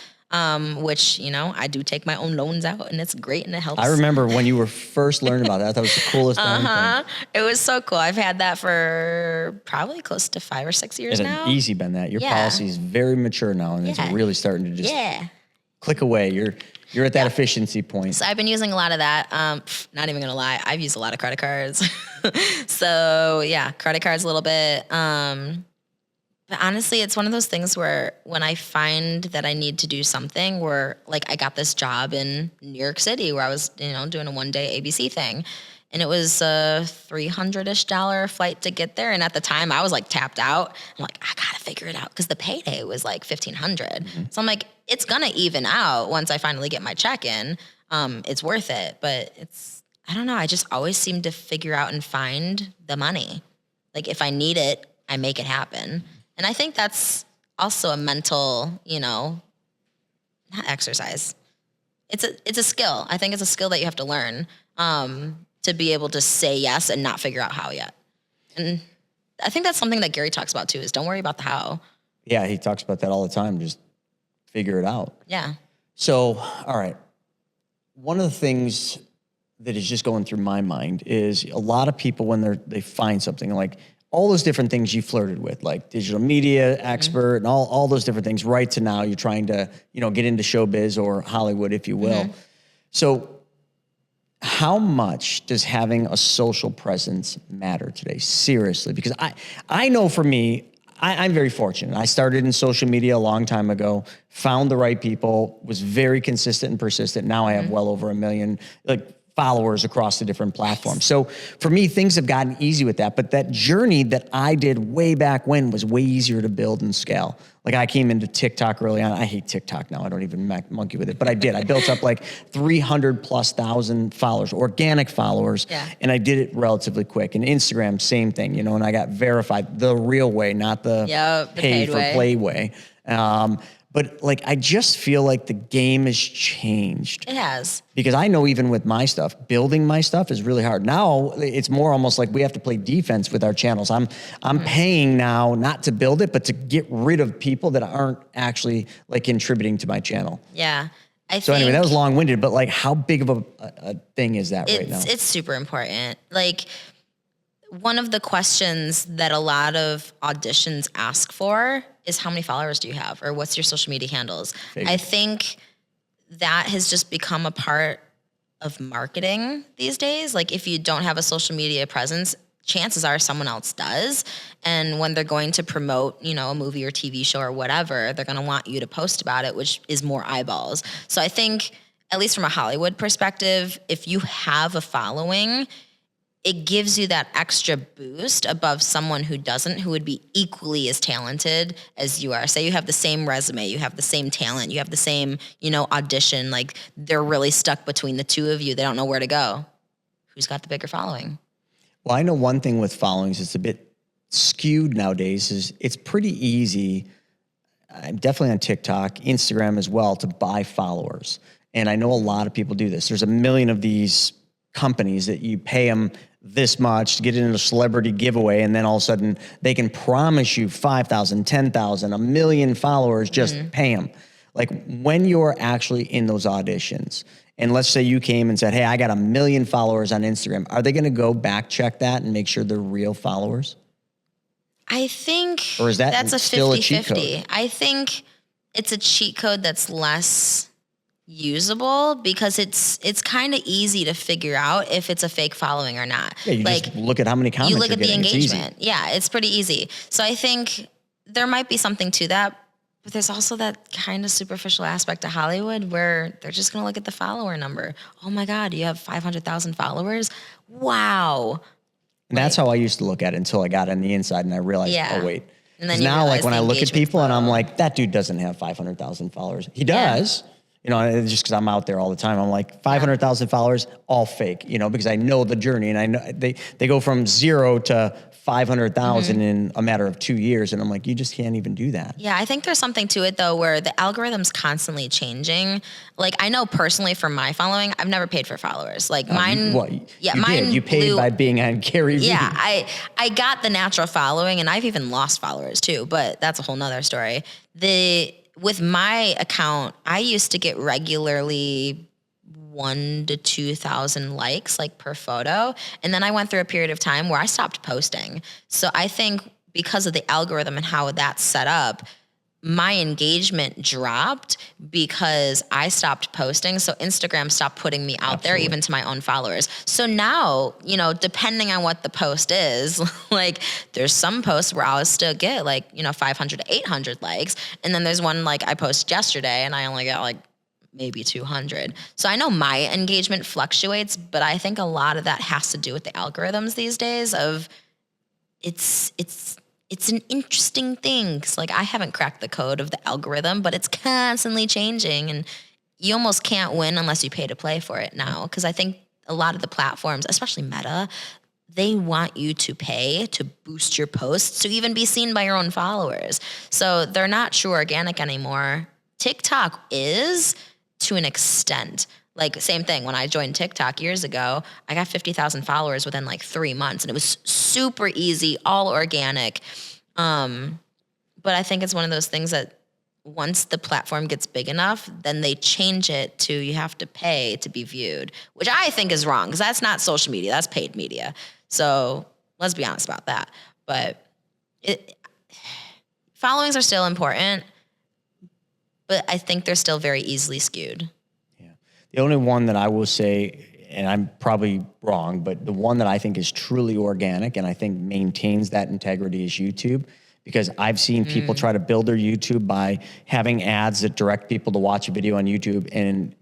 which, you know, I do take my own loans out, and it's great, and it helps. I remember when you were first learning about that. I thought it was the coolest thing. It was so cool. I've had that for probably close to 5 or 6 years now. Easy been that. Your policy is very mature now, and it's really starting to just click away. You're at that efficiency point. So I've been using a lot of that. Not even gonna lie, I've used a lot of credit cards. So yeah, credit cards a little bit. But honestly, it's one of those things where when I find that I need to do something, where like I got this job in New York City where I was, you know, doing a one-day ABC thing. And it was a $300-ish flight to get there. And at the time, I was like tapped out. I'm like, I gotta figure it out, because the payday was like $1,500. So I'm like, it's gonna even out once I finally get my check in. It's worth it, but I don't know. I just always seem to figure out and find the money. Like if I need it, I make it happen. And I think that's also a mental, not exercise. It's a skill. I think it's a skill that you have to learn to be able to say yes and not figure out how yet. And I think that's something that Gary talks about too, is don't worry about the how. Yeah, he talks about that all the time. Just figure it out. Yeah. So, all right. One of the things that is just going through my mind is a lot of people when they find something like all those different things you flirted with, like digital media expert and all those different things, right to now you're trying to, get into showbiz or Hollywood, if you will. So how much does having a social presence matter today? Seriously, because I know for me, I'm very fortunate. I started in social media a long time ago, found the right people, was very consistent and persistent. Now I have well over 1 million followers across the different platforms. So for me, things have gotten easy with that. But that journey that I did way back when was way easier to build and scale. Like I came into TikTok early on. I hate TikTok now. I don't even monkey with it, but I did. I built up like 300,000+ followers, organic followers. Yeah. And I did it relatively quick. And Instagram, same thing, and I got verified the real way, not the pay for play way. But I just feel like the game has changed. It has. Because I know even with my stuff, building my stuff is really hard. Now it's more almost like we have to play defense with our channels. I'm paying now not to build it, but to get rid of people that aren't actually contributing to my channel. Yeah. So anyway, that was long-winded, but how big of a thing is that right now? It's super important. One of the questions that a lot of auditions ask for is how many followers do you have or what's your social media handles? I think that has just become a part of marketing these days. If you don't have a social media presence, chances are someone else does. And when they're going to promote, a movie or TV show or whatever, they're going to want you to post about it, which is more eyeballs. So I think, at least from a Hollywood perspective, if you have a following, it gives you that extra boost above someone who doesn't, who would be equally as talented as you are. Say you have the same resume, you have the same talent, you have the same, audition, they're really stuck between the two of you. They don't know where to go. Who's got the bigger following? Well, I know one thing with followings, it's a bit skewed nowadays, is it's pretty easy, definitely on TikTok, Instagram as well, to buy followers. And I know a lot of people do this. There's 1 million of these companies that you pay them this much to get in a celebrity giveaway, and then all of a sudden they can promise you 5,000, 10,000, 1 million followers, just pay them. When you're actually in those auditions, and let's say you came and said, hey, I got 1 million followers on Instagram, are they going to go back check that and make sure they're real followers? I think or is that that's a still 50-50. a cheat code? I think it's a cheat code that's less usable because it's kind of easy to figure out if it's a fake following or not. Yeah, you just look at how many comments you look you're at the getting. engagement. Yeah, it's pretty easy. So I think there might be something to that, but there's also that kind of superficial aspect of Hollywood where they're just going to look at the follower number. Oh my God, you have 500,000 followers? Wow. And that's how I used to look at it until I got on the inside and I realized, oh wait. And then now when I look at people low. and I'm like, that dude doesn't have 500,000 followers. He does. It's just because I'm out there all the time. I'm like 500,000 followers, all fake, because I know the journey and I know they go from 0 to 500,000 in a matter of 2 years. And I'm like, you just can't even do that. Yeah, I think there's something to it though, where the algorithm's constantly changing. I know personally for my following, I've never paid for followers. Mine. You paid by being on Gary Vee. Yeah, I got the natural following and I've even lost followers too, but that's a whole nother story. With my account, I used to get regularly 1,000 to 2,000 likes per photo. And then I went through a period of time where I stopped posting. So I think because of the algorithm and how that's set up, my engagement dropped because I stopped posting. So Instagram stopped putting me out there, even to my own followers. So now, depending on what the post is, there's some posts where I'll still get 500 to 800 likes. And then there's one I posted yesterday and I only got maybe 200. So I know my engagement fluctuates, but I think a lot of that has to do with the algorithms these days of it's an interesting thing because I haven't cracked the code of the algorithm, but it's constantly changing and you almost can't win unless you pay to play for it now. Because I think a lot of the platforms, especially Meta, they want you to pay to boost your posts to even be seen by your own followers. So they're not true organic anymore. TikTok is, to an extent. Like, same thing. When I joined TikTok years ago, I got 50,000 followers within like 3 months, and it was super easy, all organic. But I think it's one of those things that once the platform gets big enough, then they change it to you have to pay to be viewed, which I think is wrong, because that's not social media, that's paid media. So let's be honest about that. But followings are still important, but I think they're still very easily skewed. Yeah. The only one that I will say, and I'm probably wrong, but the one that I think is truly organic and I think maintains that integrity is YouTube. Because I've seen people try to build their YouTube by having ads that direct people to watch a video on YouTube, and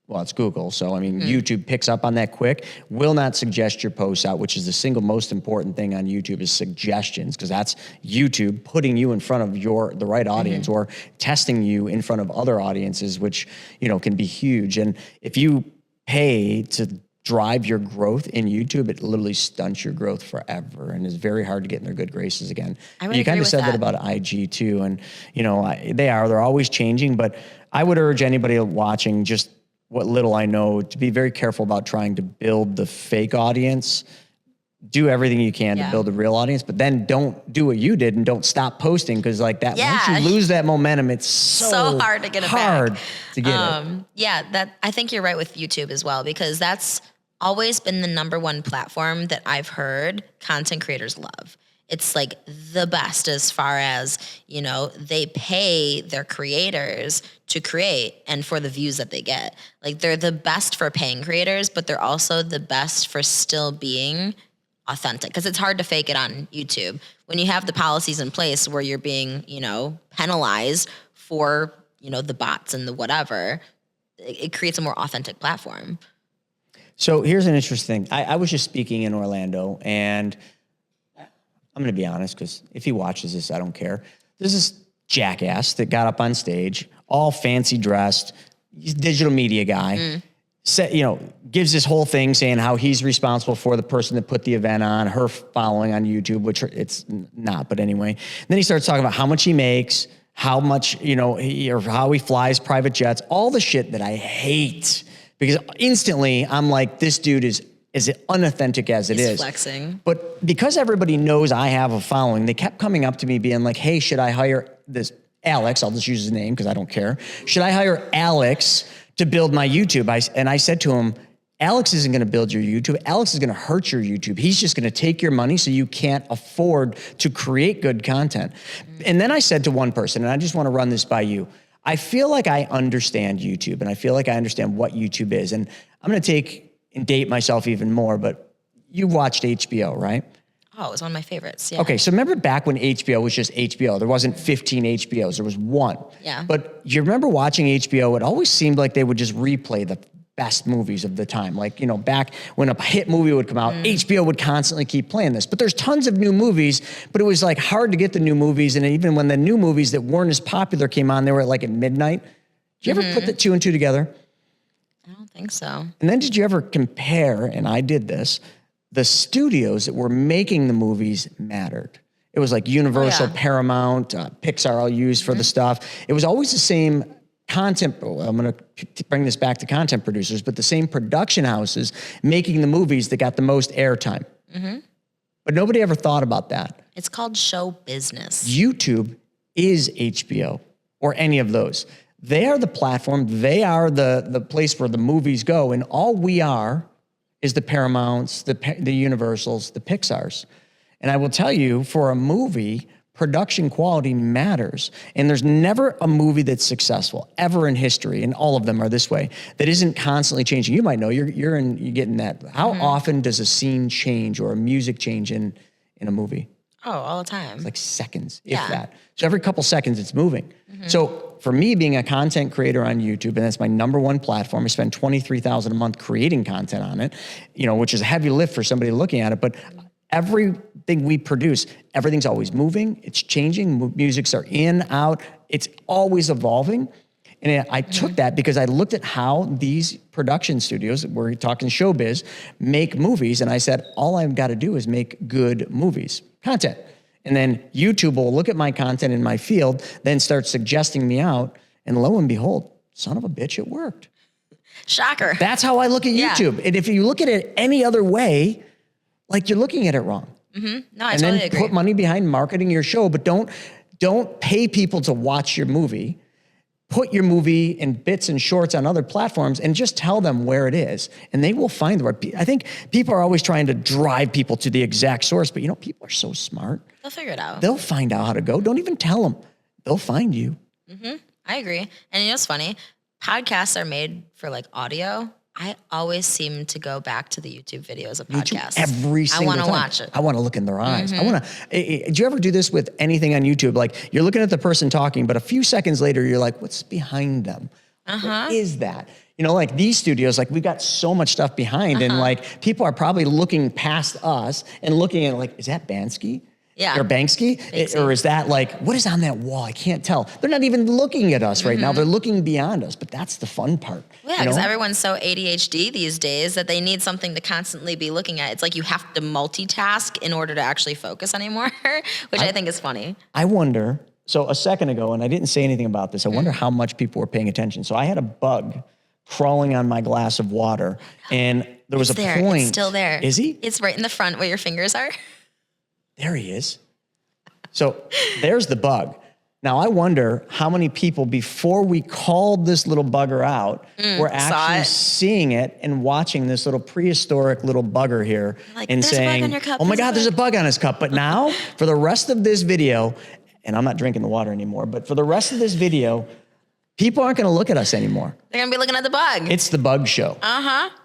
well, it's Google. So, I mean, YouTube picks up on that quick, will not suggest your posts out, which is the single most important thing on YouTube is suggestions, because that's YouTube putting you in front of the right audience or testing you in front of other audiences, which, can be huge. And if you pay to drive your growth in YouTube, it literally stunts your growth forever and is very hard to get in their good graces again. You kind of said that about IG too. And, they're always changing, but I would urge anybody watching, just what little I know, to be very careful about trying to build the fake audience. Do everything you can to build a real audience, but then don't do what you did and don't stop posting, because like that, once you lose that momentum, it's so hard to get it back. it. Yeah, that I think you're right with YouTube as well, because that's always been the number one platform that I've heard content creators love. It's like the best as far as, they pay their creators to create and for the views that they get. Like, they're the best for paying creators, but they're also the best for still being authentic, because it's hard to fake it on YouTube. When you have the policies in place where you're being, penalized for, the bots and the whatever, it creates a more authentic platform. So here's an interesting thing. I was just speaking in Orlando, and I'm going to be honest, because if he watches this, I don't care. There's this jackass that got up on stage, all fancy dressed, digital media guy, gives this whole thing saying how he's responsible for the person that put the event on, her following on YouTube, which it's not, but anyway. And then he starts talking about how much he makes, how much, or how he flies private jets, all the shit that I hate. Because instantly I'm like, this dude is as unauthentic as it is. He's flexing. But because everybody knows I have a following, they kept coming up to me being like, hey, should I hire this Alex? I'll just use his name because I don't care. Should I hire Alex to build my YouTube? I said to him, Alex isn't going to build your YouTube. Alex is going to hurt your YouTube. He's just going to take your money so you can't afford to create good content. And then I said to one person, and I just want to run this by you, I feel like I understand YouTube, and I feel like I understand what YouTube is. And I'm going to take and date myself even more, but you watched HBO, right? Oh, it was one of my favorites. Yeah. Okay, so remember back when HBO was just HBO? There wasn't 15 HBOs, there was one. Yeah. But you remember watching HBO, it always seemed like they would just replay the best movies of the time. Like, back when a hit movie would come out, HBO would constantly keep playing this. But there's tons of new movies, but it was like hard to get the new movies. And even when the new movies that weren't as popular came on, they were like at midnight. Did you ever put the two and two together? I don't think so. And then did you ever compare, and I did this, the studios that were making the movies mattered. It was like Universal, Paramount, Pixar I'll use for the stuff. It was always the same content. I'm going to bring this back to content producers, but the same production houses making the movies that got the most airtime. But nobody ever thought about that. It's called show business. YouTube is HBO or any of those. They are the platform. They are the place where the movies go. And all we are is the Paramounts, the Universals, the Pixars. And I will tell you, for a movie, production quality matters. And there's never a movie that's successful ever in history, and all of them are this way, that isn't constantly changing. You might know, you're getting that. How often does a scene change or a music change in a movie? Oh, all the time. It's like seconds, if that. So every couple seconds it's moving. So for me, being a content creator on YouTube, and that's my number one platform, I spend $23,000 a month creating content on it, which is a heavy lift for somebody looking at it. But everything we produce, everything's always moving. It's changing. Musics are in, out. It's always evolving. And I took that because I looked at how these production studios, we're talking showbiz, make movies. And I said, all I've got to do is make good movies, content. And then YouTube will look at my content in my field, then start suggesting me out. And lo and behold, son of a bitch, it worked. Shocker. That's how I look at YouTube. And if you look at it any other way, like you're looking at it wrong. No, I and totally then agree. put money behind marketing your show, but don't pay people to watch your movie. Put your movie in bits and shorts on other platforms and just tell them where it is. And they will find the right. I think people are always trying to drive people to the exact source, but people are so smart. They'll figure it out. They'll find out how to go. Don't even tell them. They'll find you. I agree. And what's funny? Podcasts are made for like audio. I always seem to go back to the YouTube videos of podcasts. Every single time. I want to watch it. I want to look in their eyes. I want to. Do you ever do this with anything on YouTube? Like you're looking at the person talking, but a few seconds later, you're like, what's behind them? What is that? Like these studios, like we've got so much stuff behind and like people are probably looking past us and looking at like, is that Bansky? Yeah. Or Banksy? Or is that like, what is on that wall? I can't tell. They're not even looking at us right now. They're looking beyond us, but that's the fun part. Yeah, because everyone's so ADHD these days that they need something to constantly be looking at. It's like you have to multitask in order to actually focus anymore, which I think is funny. I wonder, so a second ago, and I didn't say anything about this, I wonder how much people were paying attention. So I had a bug crawling on my glass of water, and there was It's a there. point. It's still there. Is he? It's right in the front where your fingers are. There he is. So there's the bug. Now, I wonder how many people, before we called this little bugger out, were actually seeing it and watching this little prehistoric little bugger here and saying, oh my God, there's a bug on his cup. But now, for the rest of this video, and I'm not drinking the water anymore, but for the rest of this video, people aren't going to look at us anymore. They're going to be looking at the bug. It's the bug show.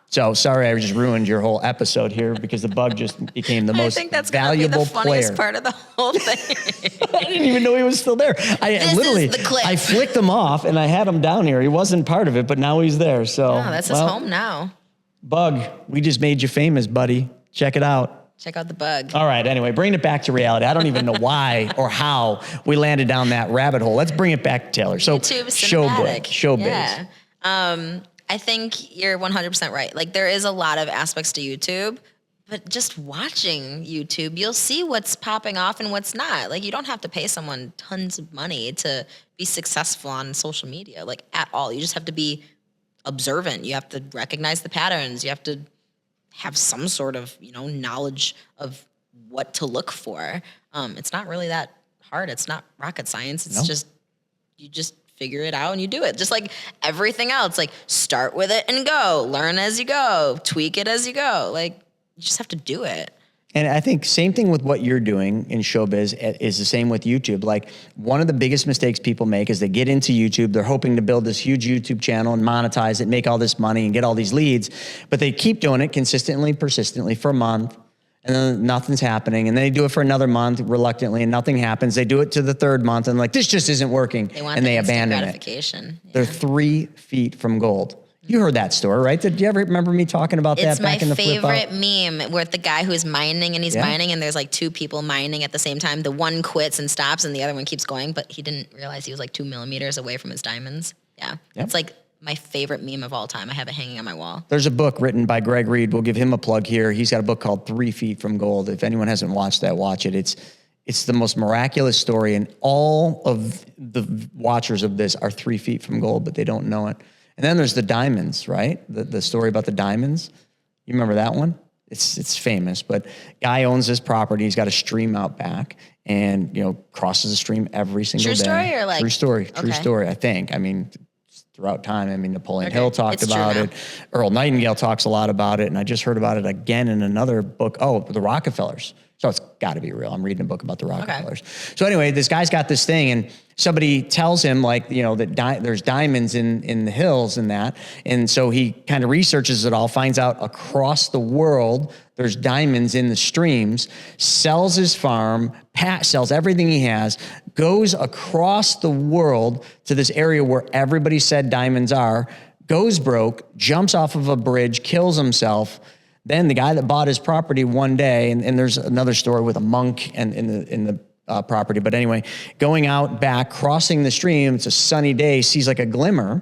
So sorry, I just ruined your whole episode here because the bug just became the most valuable player. I think that's going to be the funniest part of the whole thing. I didn't even know he was still there. This is the clip. I flicked him off and I had him down here. He wasn't part of it, but now he's there. So That's his home now. Bug, we just made you famous, buddy. Check it out. Check out the bug. All right, anyway, bring it back to reality. I don't even know why or how we landed down that rabbit hole. Let's bring it back to Taylor. So YouTube cinematic. Showbiz. Yeah. I think you're 100% right. Like there is a lot of aspects to YouTube, but just watching YouTube, you'll see what's popping off and what's not. Like you don't have to pay someone tons of money to be successful on social media, like at all. You just have to be observant. You have to recognize the patterns. You have to have some sort of, knowledge of what to look for. It's not really that hard. It's not rocket science. It's just, you just figure it out and you do it. Just like everything else, like start with it and go, learn as you go, tweak it as you go. Like you just have to do it. And I think same thing with what you're doing in showbiz is the same with YouTube. Like one of the biggest mistakes people make is they get into YouTube, they're hoping to build this huge YouTube channel and monetize it, make all this money and get all these leads, but they keep doing it consistently, persistently for a month, and then nothing's happening. And then they do it for another month reluctantly and nothing happens. They do it to the third month and like, this just isn't working. And they abandon it. Yeah. They're 3 feet from gold. You heard that story, right? Did you ever remember me talking about that back in the flip out? It's my favorite meme where the guy who's mining and he's mining and there's like 2 people mining at the same time. The one quits and stops and the other one keeps going, but he didn't realize he was like 2 millimeters away from his diamonds. Yeah. It's like my favorite meme of all time. I have it hanging on my wall. There's a book written by Greg Reed. We'll give him a plug here. He's got a book called 3 Feet from Gold. If anyone hasn't watched that, watch it. It's the most miraculous story, and all of the watchers of this are 3 feet from gold, but they don't know it. And then there's the diamonds, right? The story about the diamonds. You remember that one? It's famous, but guy owns this property. He's got a stream out back and, crosses the stream every single day. True story or like? True story, I think. I mean, throughout time. I mean, Napoleon Hill talked about it. Earl Nightingale talks a lot about it. And I just heard about it again in another book. Oh, the Rockefellers. So it's got to be real. I'm reading a book about the Rockefellers. So anyway, this guy's got this thing and somebody tells him like, that there's diamonds in the hills and that. And so he kind of researches it all, finds out across the world, there's diamonds in the streams, sells his farm, sells everything he has, goes across the world to this area where everybody said diamonds are, goes broke, jumps off of a bridge, kills himself. Then the guy that bought his property one day, and there's another story with a monk and in the property. But anyway, going out back, crossing the stream, it's a sunny day, sees like a glimmer,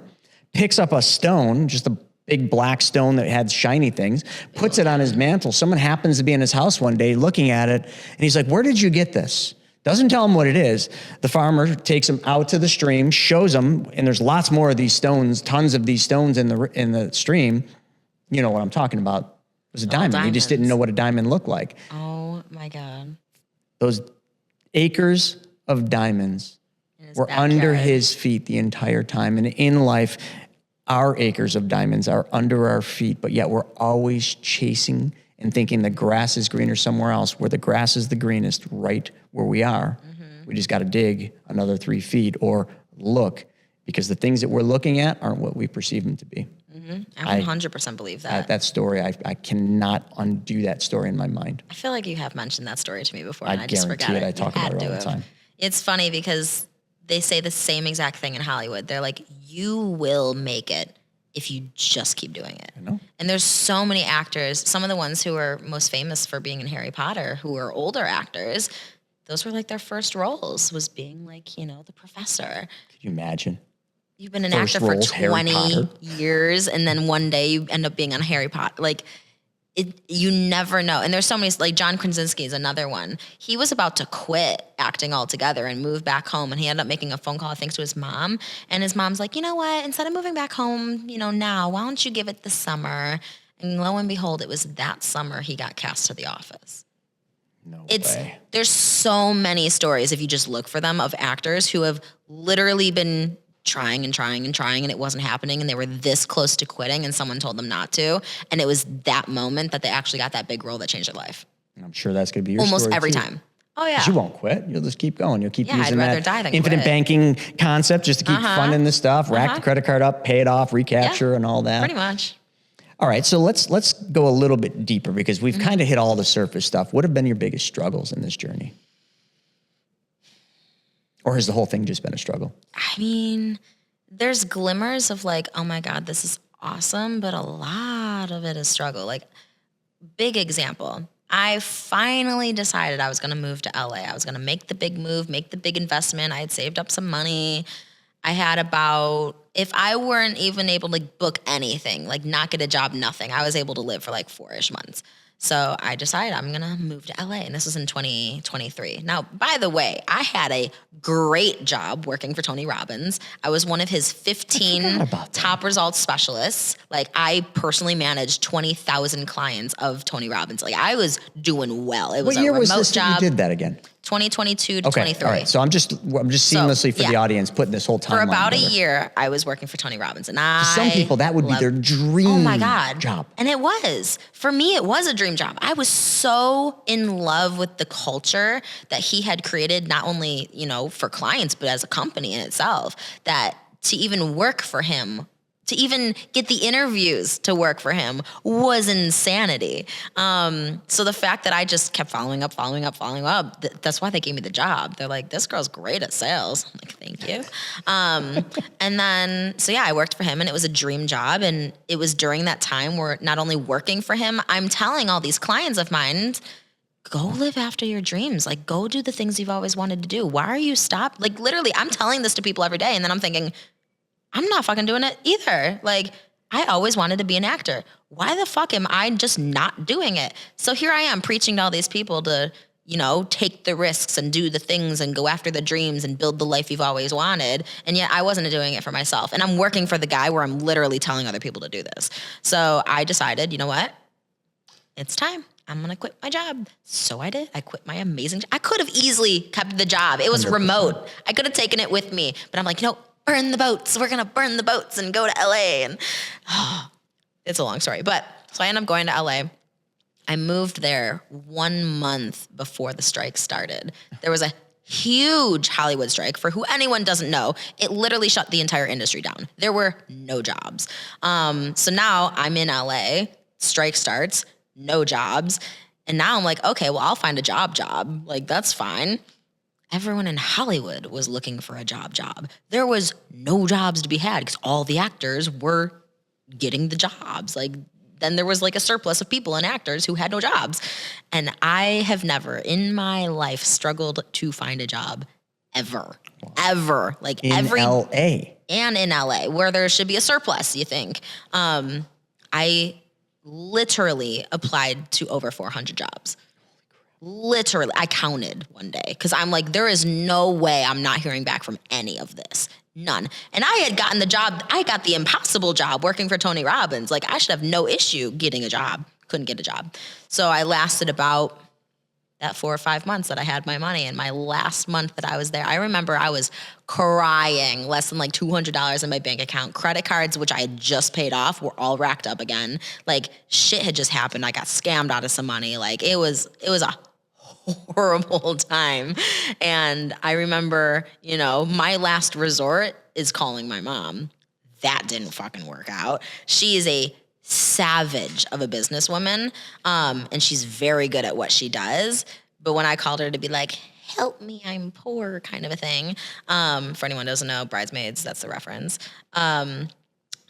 picks up a stone, just a big black stone that had shiny things, puts it on his mantle. Someone happens to be in his house one day looking at it, and he's like, where did you get this? Doesn't tell him what it is. The farmer takes him out to the stream, shows him, and there's lots more of these stones, tons of these stones in the stream. You know what I'm talking about. It was a diamond. He just didn't know what a diamond looked like. Oh my God. Those acres of diamonds were under his feet the entire time. And in life, our acres of diamonds are under our feet, but yet we're always chasing and thinking the grass is greener somewhere else, where the grass is the greenest right where we are. Mm-hmm. We just got to dig another 3 feet or look, because the things that we're looking at aren't what we perceive them to be. Mm-hmm. I 100% believe that. That story, I cannot undo that story in my mind. I feel like you have mentioned that story to me before, and I just forgot it. it. I talk about it all the time. It's funny because they say the same exact thing in Hollywood. They're like, you will make it if you just keep doing it. I know. And there's so many actors, some of the ones who are most famous for being in Harry Potter, who are older actors, those were like their first roles, was being like, you know, the professor. Could you imagine? You've been an actor for 20 years, and then one day you end up being on Harry Potter. Like, you never know. And there's so many, like John Krasinski is another one. He was about to quit acting altogether and move back home, and he ended up making a phone call, I think, to his mom. And his mom's like, you know what? Instead of moving back home, you know, now, why don't you give it the summer? And lo and behold, it was that summer he got cast to The Office. No way. There's so many stories, if you just look for them, of actors who have literally been trying and it wasn't happening, and they were this close to quitting, and someone told them not to, and it was that moment that they actually got that big role that changed their life. And I'm sure that's going to be your almost story every too. time. Oh yeah, you won't quit. You'll just keep going. You'll keep using I'd rather die that than infinite quit. banking concept just to keep funding this stuff, rack the credit card up, pay it off, recapture, and all that. Pretty much. All right, so let's go a little bit deeper, because we've kind of hit all the surface stuff. What have been your biggest struggles in this journey? Or has the whole thing just been a struggle? I mean, there's glimmers of like, oh my God, this is awesome, but a lot of it is struggle. Like, big example. I finally decided I was going to move to LA. I was going to make the big move, make the big investment. I had saved up some money. I had about, if I weren't even able to book anything, like not get a job, nothing, I was able to live for like 4-ish months. So I decided I'm going to move to LA, and this was in 2023. Now, by the way, I had a great job working for Tony Robbins. I was one of his 15 top results specialists. Like, I personally managed 20,000 clients of Tony Robbins. Like, I was doing well. It was a remote job. What year was this that you did that again? 2022 to 23. All right. So I'm just seamlessly for the audience putting this whole timeline for about together. A year, I was working for Tony Robbins, and some people that would be their dream. Oh my God, job. And it was for me. It was a dream job. I was so in love with the culture that he had created, not only for clients, but as a company in itself. That to even work for him, to even get the interviews to work for him, was insanity. So the fact that I just kept following up, that's why they gave me the job. They're like, this girl's great at sales. I'm like, thank you. And then, I worked for him, and it was a dream job. And it was during that time where not only working for him, I'm telling all these clients of mine, go live after your dreams. Like, go do the things you've always wanted to do. Why are you stopped? Like, literally, I'm telling this to people every day, and then I'm thinking, I'm not fucking doing it either. Like, I always wanted to be an actor. Why the fuck am I just not doing it? So here I am preaching to all these people to, take the risks and do the things and go after the dreams and build the life you've always wanted. And yet I wasn't doing it for myself. And I'm working for the guy where I'm literally telling other people to do this. So I decided, you know what? It's time. I'm going to quit my job. So I did. I quit my amazing job. I could have easily kept the job. It was 100%. Remote. I could have taken it with me. But I'm like, burn the boats. We're going to burn the boats and go to LA. And it's a long story. But so I ended up going to LA. I moved there 1 month before the strike started. There was a huge Hollywood strike. For who anyone doesn't know, it literally shut the entire industry down. There were no jobs. So now I'm in LA. Strike starts. No jobs. And now I'm like, okay, well, I'll find a job. Like, that's fine. Everyone in Hollywood was looking for a job. There was no jobs to be had because all the actors were getting the jobs. Like, then there was like a surplus of people and actors who had no jobs. And I have never in my life struggled to find a job ever. Like in LA. And in LA, where there should be a surplus, you think. I literally applied to over 400 jobs. Literally, I counted one day because I'm like, there is no way I'm not hearing back from any of this. None. And I had gotten the job. I got the impossible job working for Tony Robbins. Like, I should have no issue getting a job. Couldn't get a job. So I lasted about that 4 or 5 months that I had my money. And my last month that I was there, I remember I was crying, less than like $200 in my bank account. Credit cards, which I had just paid off, were all racked up again. Like, shit had just happened. I got scammed out of some money. Like, it was a horrible time. And I remember, my last resort is calling my mom. That didn't fucking work out. She is a savage of a businesswoman, and she's very good at what she does. But when I called her to be like, help me, I'm poor, kind of a thing. For anyone who doesn't know, Bridesmaids, that's the reference.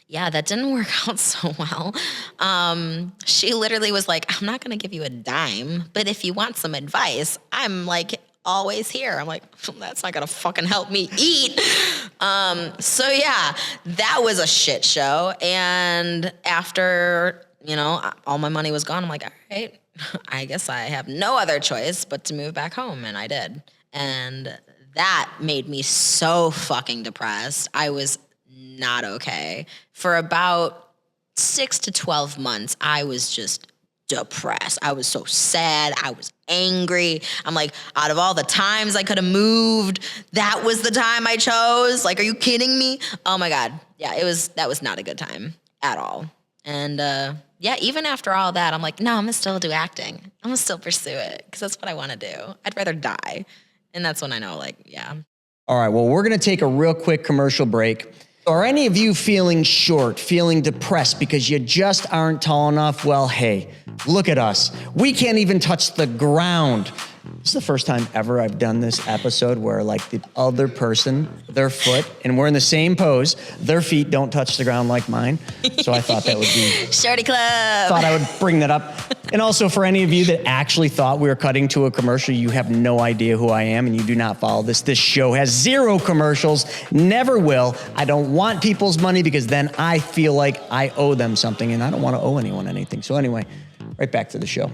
Yeah, that didn't work out so well. She literally was like, I'm not going to give you a dime, but if you want some advice, I'm like always here. I'm like, that's not going to fucking help me eat. So yeah, that was a shit show. And after, all my money was gone, I'm like, all right, I guess I have no other choice but to move back home. And I did. And that made me so fucking depressed. I was not okay. For about 6 to 12 months, I was just depressed. I was so sad. I was angry. I'm like, out of all the times I could have moved, that was the time I chose. Like, are you kidding me? Oh my God. Yeah, that was not a good time at all. And yeah, even after all that, I'm like, no, I'm gonna still do acting. I'm gonna still pursue it because that's what I want to do. I'd rather die. And that's when I know, like, yeah. All right, well, we're gonna take a real quick commercial break. Are any of you feeling short, feeling depressed because you just aren't tall enough? Well, hey, look at us. We can't even touch the ground. This is the first time ever I've done this episode where like the other person, their foot, and we're in the same pose, their feet don't touch the ground like mine. So I thought that would be... Shorty Club. Thought I would bring that up. And also for any of you that actually thought we were cutting to a commercial, you have no idea who I am and you do not follow this. This show has 0 commercials, never will. I don't want people's money because then I feel like I owe them something and I don't want to owe anyone anything. So anyway, right back to the show.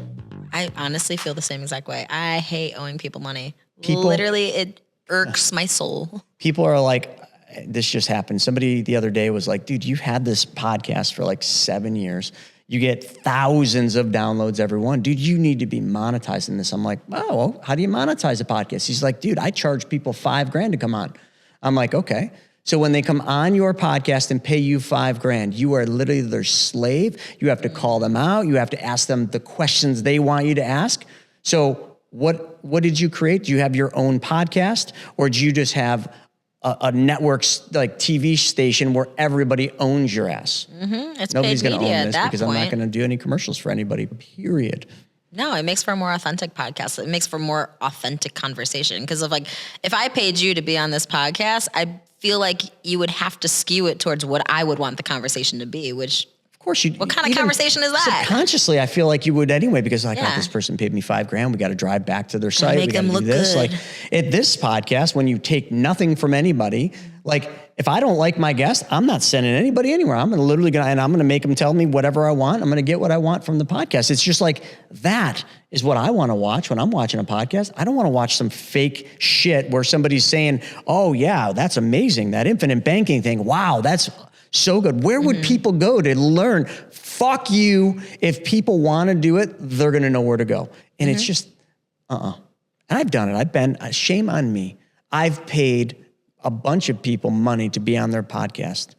I honestly feel the same exact way. I hate owing people money. Literally, it irks my soul. People are like, this just happened. Somebody the other day was like, dude, you've had this podcast for like 7 years. You get thousands of downloads every one. Dude, you need to be monetizing this. I'm like, oh, well, how do you monetize a podcast? He's like, dude, I charge people $5,000 to come on. I'm like, okay. So when they come on your podcast and pay you $5,000, you are literally their slave. You have to call them out. You have to ask them the questions they want you to ask. So what did you create? Do you have your own podcast, or do you just have a network like TV station where everybody owns your ass? Mm-hmm. It's Nobody's paid going to media own this at that because point. I'm not going to do any commercials for anybody, period. No, it makes for a more authentic podcast. It makes for more authentic conversation. Because if I paid you to be on this podcast, I feel like you would have to skew it towards what I would want the conversation to be, which... Of course you. What kind of conversation is that? Subconsciously, I feel like you would anyway, because like, oh, this person paid me $5,000. We got to drive back to their site. Make we got them to look do this. good. Like at this podcast, when you take nothing from anybody, like if I don't like my guest, I'm not sending anybody anywhere. I'm going to make them tell me whatever I want. I'm going to get what I want from the podcast. It's just like that is what I want to watch when I'm watching a podcast. I don't want to watch some fake shit where somebody's saying, oh yeah, that's amazing. That infinite banking thing. Wow, that's so good. Where would people go to learn? Fuck you. If people want to do it, they're going to know where to go. And it's just, And I've done it. Shame on me. I've paid a bunch of people money to be on their podcast.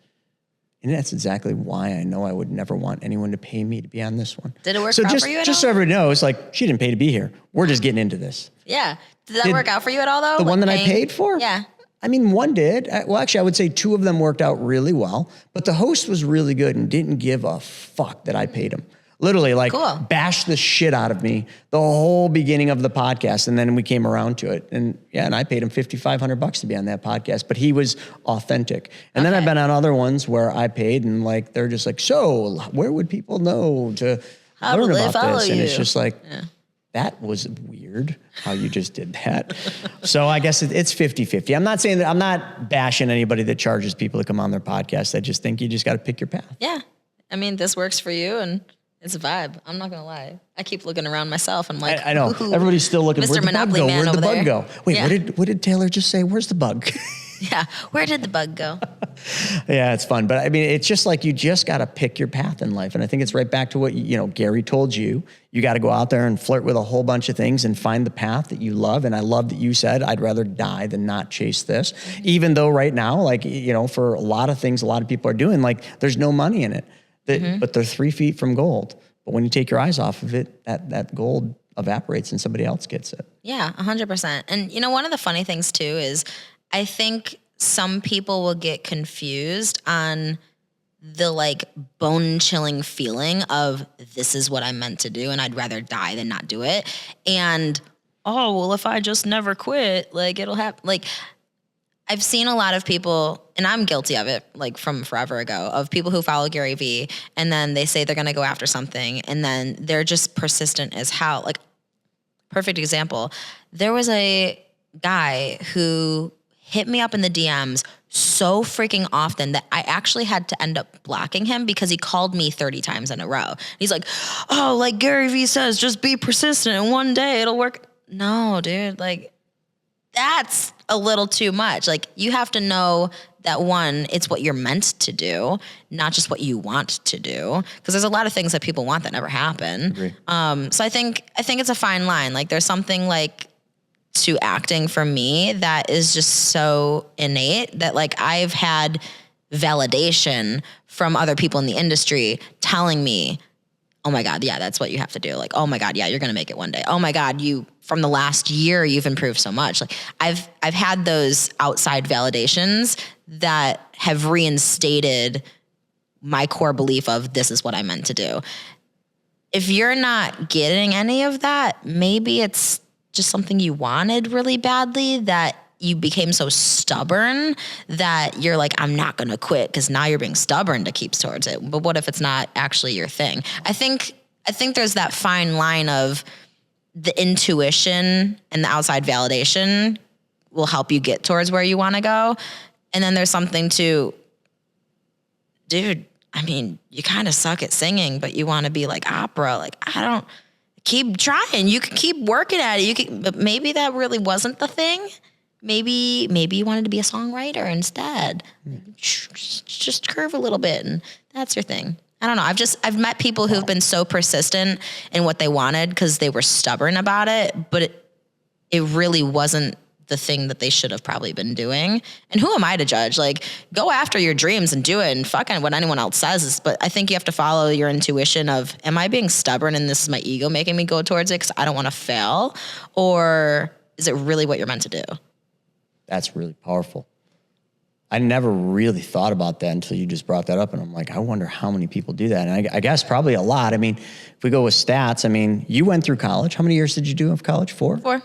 And that's exactly why I know I would never want anyone to pay me to be on this one. Did it work out for you at all? Just so everybody knows, like, she didn't pay to be here. We're just getting into this. Yeah. Did that work out for you at all, though? The one that I paid for? Yeah. I mean, one did. Well, actually, I would say 2 of them worked out really well. But the host was really good and didn't give a fuck that I paid him. Literally, like, Cool. bashed the shit out of me the whole beginning of the podcast. And then we came around to it. And I paid him $5,500 to be on that podcast, but he was authentic. And then I've been on other ones where I paid and like, they're just like, so where would people know to learn about this? And it's just like, that was weird how you just did that. So I guess it's 50-50. I'm not saying that, I'm not bashing anybody that charges people to come on their podcast. I just think you just got to pick your path. Yeah. I mean, this works for you and it's a vibe. I'm not going to lie. I keep looking around myself and I'm like, I know. Everybody's still looking. Mr. Where'd the Monopoly bug go? Man Where'd the over bug there. go? Wait, Yeah. what did Taylor just say? Where's the bug? Yeah. Where did the bug go? Yeah, it's fun. But I mean, it's just like you just got to pick your path in life. And I think it's right back to what, Gary told you. You got to go out there and flirt with a whole bunch of things and find the path that you love. And I love that you said, I'd rather die than not chase this. Mm-hmm. Even though right now, like, for a lot of things, a lot of people are doing, like, there's no money in it. But they're 3 feet from gold. But when you take your eyes off of it, that gold evaporates and somebody else gets it. Yeah, 100%. And one of the funny things too is I think some people will get confused on the like bone chilling feeling of this is what I'm meant to do and I'd rather die than not do it. And, oh, well, if I just never quit, like it'll happen. Like I've seen a lot of people, and I'm guilty of it, like from forever ago, of people who follow Gary Vee, and then they say they're going to go after something, and then they're just persistent as hell. Like, perfect example. There was a guy who hit me up in the DMs so freaking often that I actually had to end up blocking him because he called me 30 times in a row. He's like, oh, like Gary Vee says, just be persistent and one day it'll work. No, dude, like, that's a little too much. Like, you have to know that one, it's what you're meant to do, not just what you want to do. Because there's a lot of things that people want that never happen. Agree. So I think it's a fine line. Like, there's something like to acting for me that is just so innate that like I've had validation from other people in the industry telling me, oh my God, yeah, that's what you have to do. Like, oh my God, yeah, you're going to make it one day. Oh my God, from the last year, you've improved so much. Like I've had those outside validations that have reinstated my core belief of this is what I meant to do. If you're not getting any of that, maybe it's just something you wanted really badly that you became so stubborn that you're like, I'm not going to quit, because now you're being stubborn to keep towards it. But what if it's not actually your thing? I think there's that fine line of the intuition and the outside validation will help you get towards where you want to go. And then there's something to, dude, I mean, you kind of suck at singing, but you want to be like opera. Like, keep trying. You can keep working at it. But maybe that really wasn't the thing. Maybe you wanted to be a songwriter instead. Just curve a little bit, and that's your thing. I don't know. I've met people who've been so persistent in what they wanted because they were stubborn about it, but it really wasn't the thing that they should have probably been doing. And who am I to judge? Like, go after your dreams and do it, and fucking what anyone else says. But I think you have to follow your intuition of, am I being stubborn and this is my ego making me go towards it because I don't want to fail? Or is it really what you're meant to do? That's really powerful. I never really thought about that until you just brought that up. And I'm like, I wonder how many people do that. And I guess probably a lot. I mean, if we go with stats, I mean, you went through college. How many years did you do of college? 4? 4. A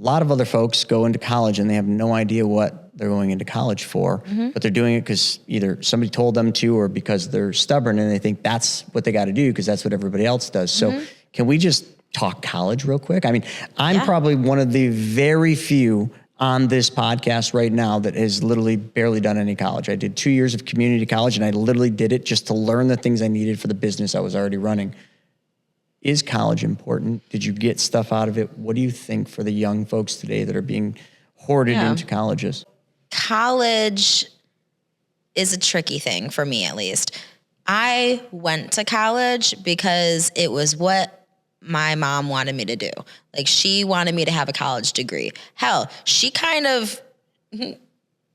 lot of other folks go into college and they have no idea what they're going into college for, but they're doing it because either somebody told them to or because they're stubborn and they think that's what they got to do because that's what everybody else does. So can we just talk college real quick? I mean, I'm probably one of the very few on this podcast right now that has literally barely done any college. I did 2 years of community college and I literally did it just to learn the things I needed for the business I was already running. Is college important? Did you get stuff out of it? What do you think for the young folks today that are being hoarded into colleges? College is a tricky thing for me, at least. I went to college because it was what my mom wanted me to do. Like, she wanted me to have a college degree. Hell, she kind of,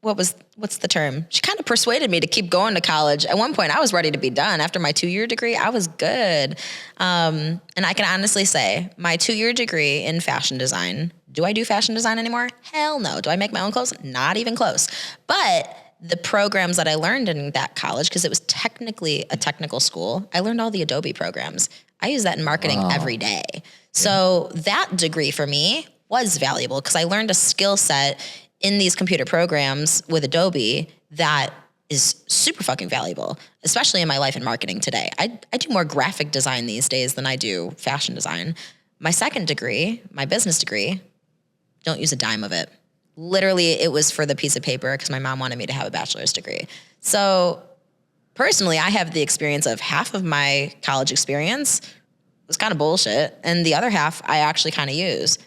what's the term? She kind of persuaded me to keep going to college. At one point, I was ready to be done. After my 2-year degree, I was good. And I can honestly say, my 2-year degree in fashion design, do I do fashion design anymore? Hell no. Do I make my own clothes? Not even close. But the programs that I learned in that college, because it was technically a technical school, I learned all the Adobe programs. I use that in marketing every day. So that degree for me was valuable because I learned a skill set in these computer programs with Adobe that is super fucking valuable, especially in my life in marketing today. I do more graphic design these days than I do fashion design. My second degree, my business degree, don't use a dime of it. Literally, it was for the piece of paper because my mom wanted me to have a bachelor's degree. So personally, I have the experience of half of my college experience was kind of bullshit, and the other half I actually kind of use.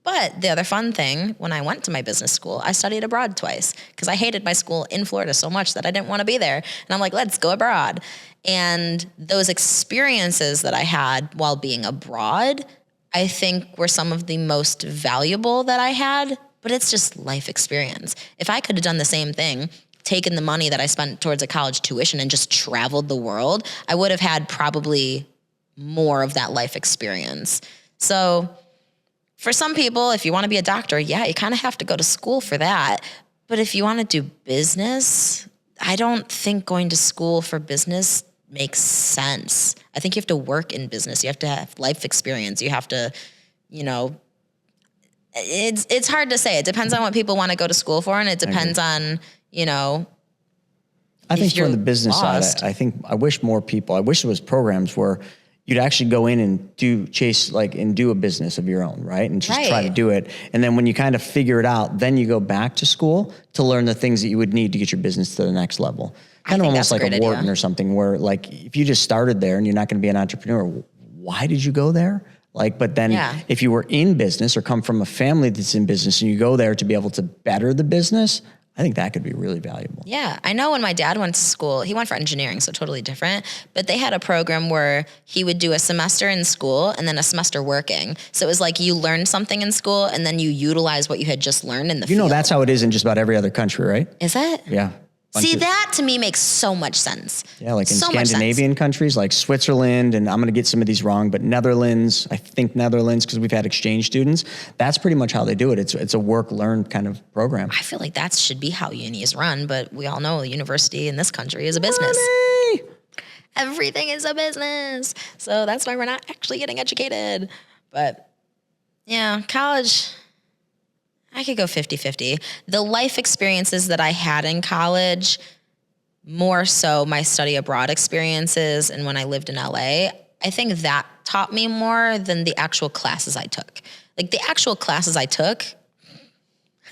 But the other fun thing, when I went to my business school, I studied abroad twice because I hated my school in Florida so much that I didn't want to be there. And I'm like, let's go abroad. And those experiences that I had while being abroad, I think were some of the most valuable that I had, but it's just life experience. If I could have done the same thing, taken the money that I spent towards a college tuition and just traveled the world, I would have had probably more of that life experience. So for some people, if you want to be a doctor, yeah, you kind of have to go to school for that. But if you want to do business, I don't think going to school for business makes sense. I think you have to work in business. You have to have life experience. You have to, it's hard to say. It depends on what people want to go to school for, and it depends on, I think from the business side, I wish there was programs where you'd actually go in and do a business of your own, right? And just try to do it. And then when you kind of figure it out, then you go back to school to learn the things that you would need to get your business to the next level. Kind of almost like a Wharton or something where like, if you just started there and you're not going to be an entrepreneur, why did you go there? But then if you were in business or come from a family that's in business and you go there to be able to better the business, I think that could be really valuable. Yeah. I know when my dad went to school, he went for engineering, so totally different, but they had a program where he would do a semester in school and then a semester working. So it was like you learned something in school and then you utilize what you had just learned in the field. That's how it is in just about every other country, right? Is it? Yeah. See, that to me makes so much sense. Yeah, like in Scandinavian countries like Switzerland, and I'm going to get some of these wrong, but Netherlands, I think Netherlands, because we've had exchange students, that's pretty much how they do it. It's a work-learn kind of program. I feel like that should be how uni is run, but we all know the university in this country is a business. Money! Everything is a business. So that's why we're not actually getting educated. But yeah, college, I could go 50-50. The life experiences that I had in college, more so my study abroad experiences and when I lived in LA, I think that taught me more than the actual classes I took. Like the actual classes I took,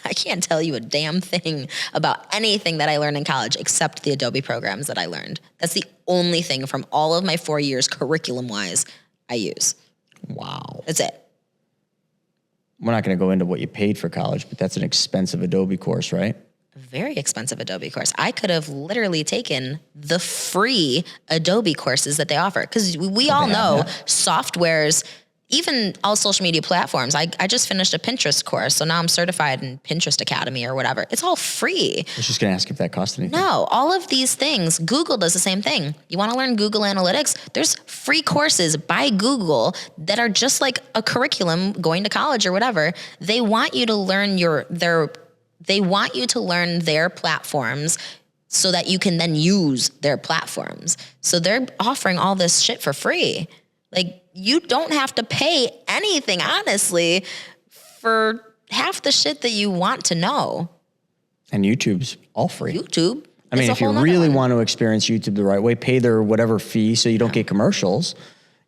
I can't tell you a damn thing about anything that I learned in college except the Adobe programs that I learned. That's the only thing from all of my 4 years curriculum-wise I use. Wow. That's it. We're not going to go into what you paid for college, but that's an expensive Adobe course, right? A very expensive Adobe course. I could have literally taken the free Adobe courses that they offer. Because we all know softwares, even all social media platforms. I just finished a Pinterest course, so now I'm certified in Pinterest Academy or whatever. It's all free. I was just going to ask if that cost anything. No, all of these things, Google does the same thing. You want to learn Google Analytics? There's free courses by Google that are just like a curriculum going to college or whatever. They want you to learn their platforms so that you can then use their platforms. So they're offering all this shit for free. Like, you don't have to pay anything, honestly, for half the shit that you want to know. And YouTube's all free. YouTube. I mean, if you really want to experience YouTube the right way, pay their whatever fee so you don't get commercials.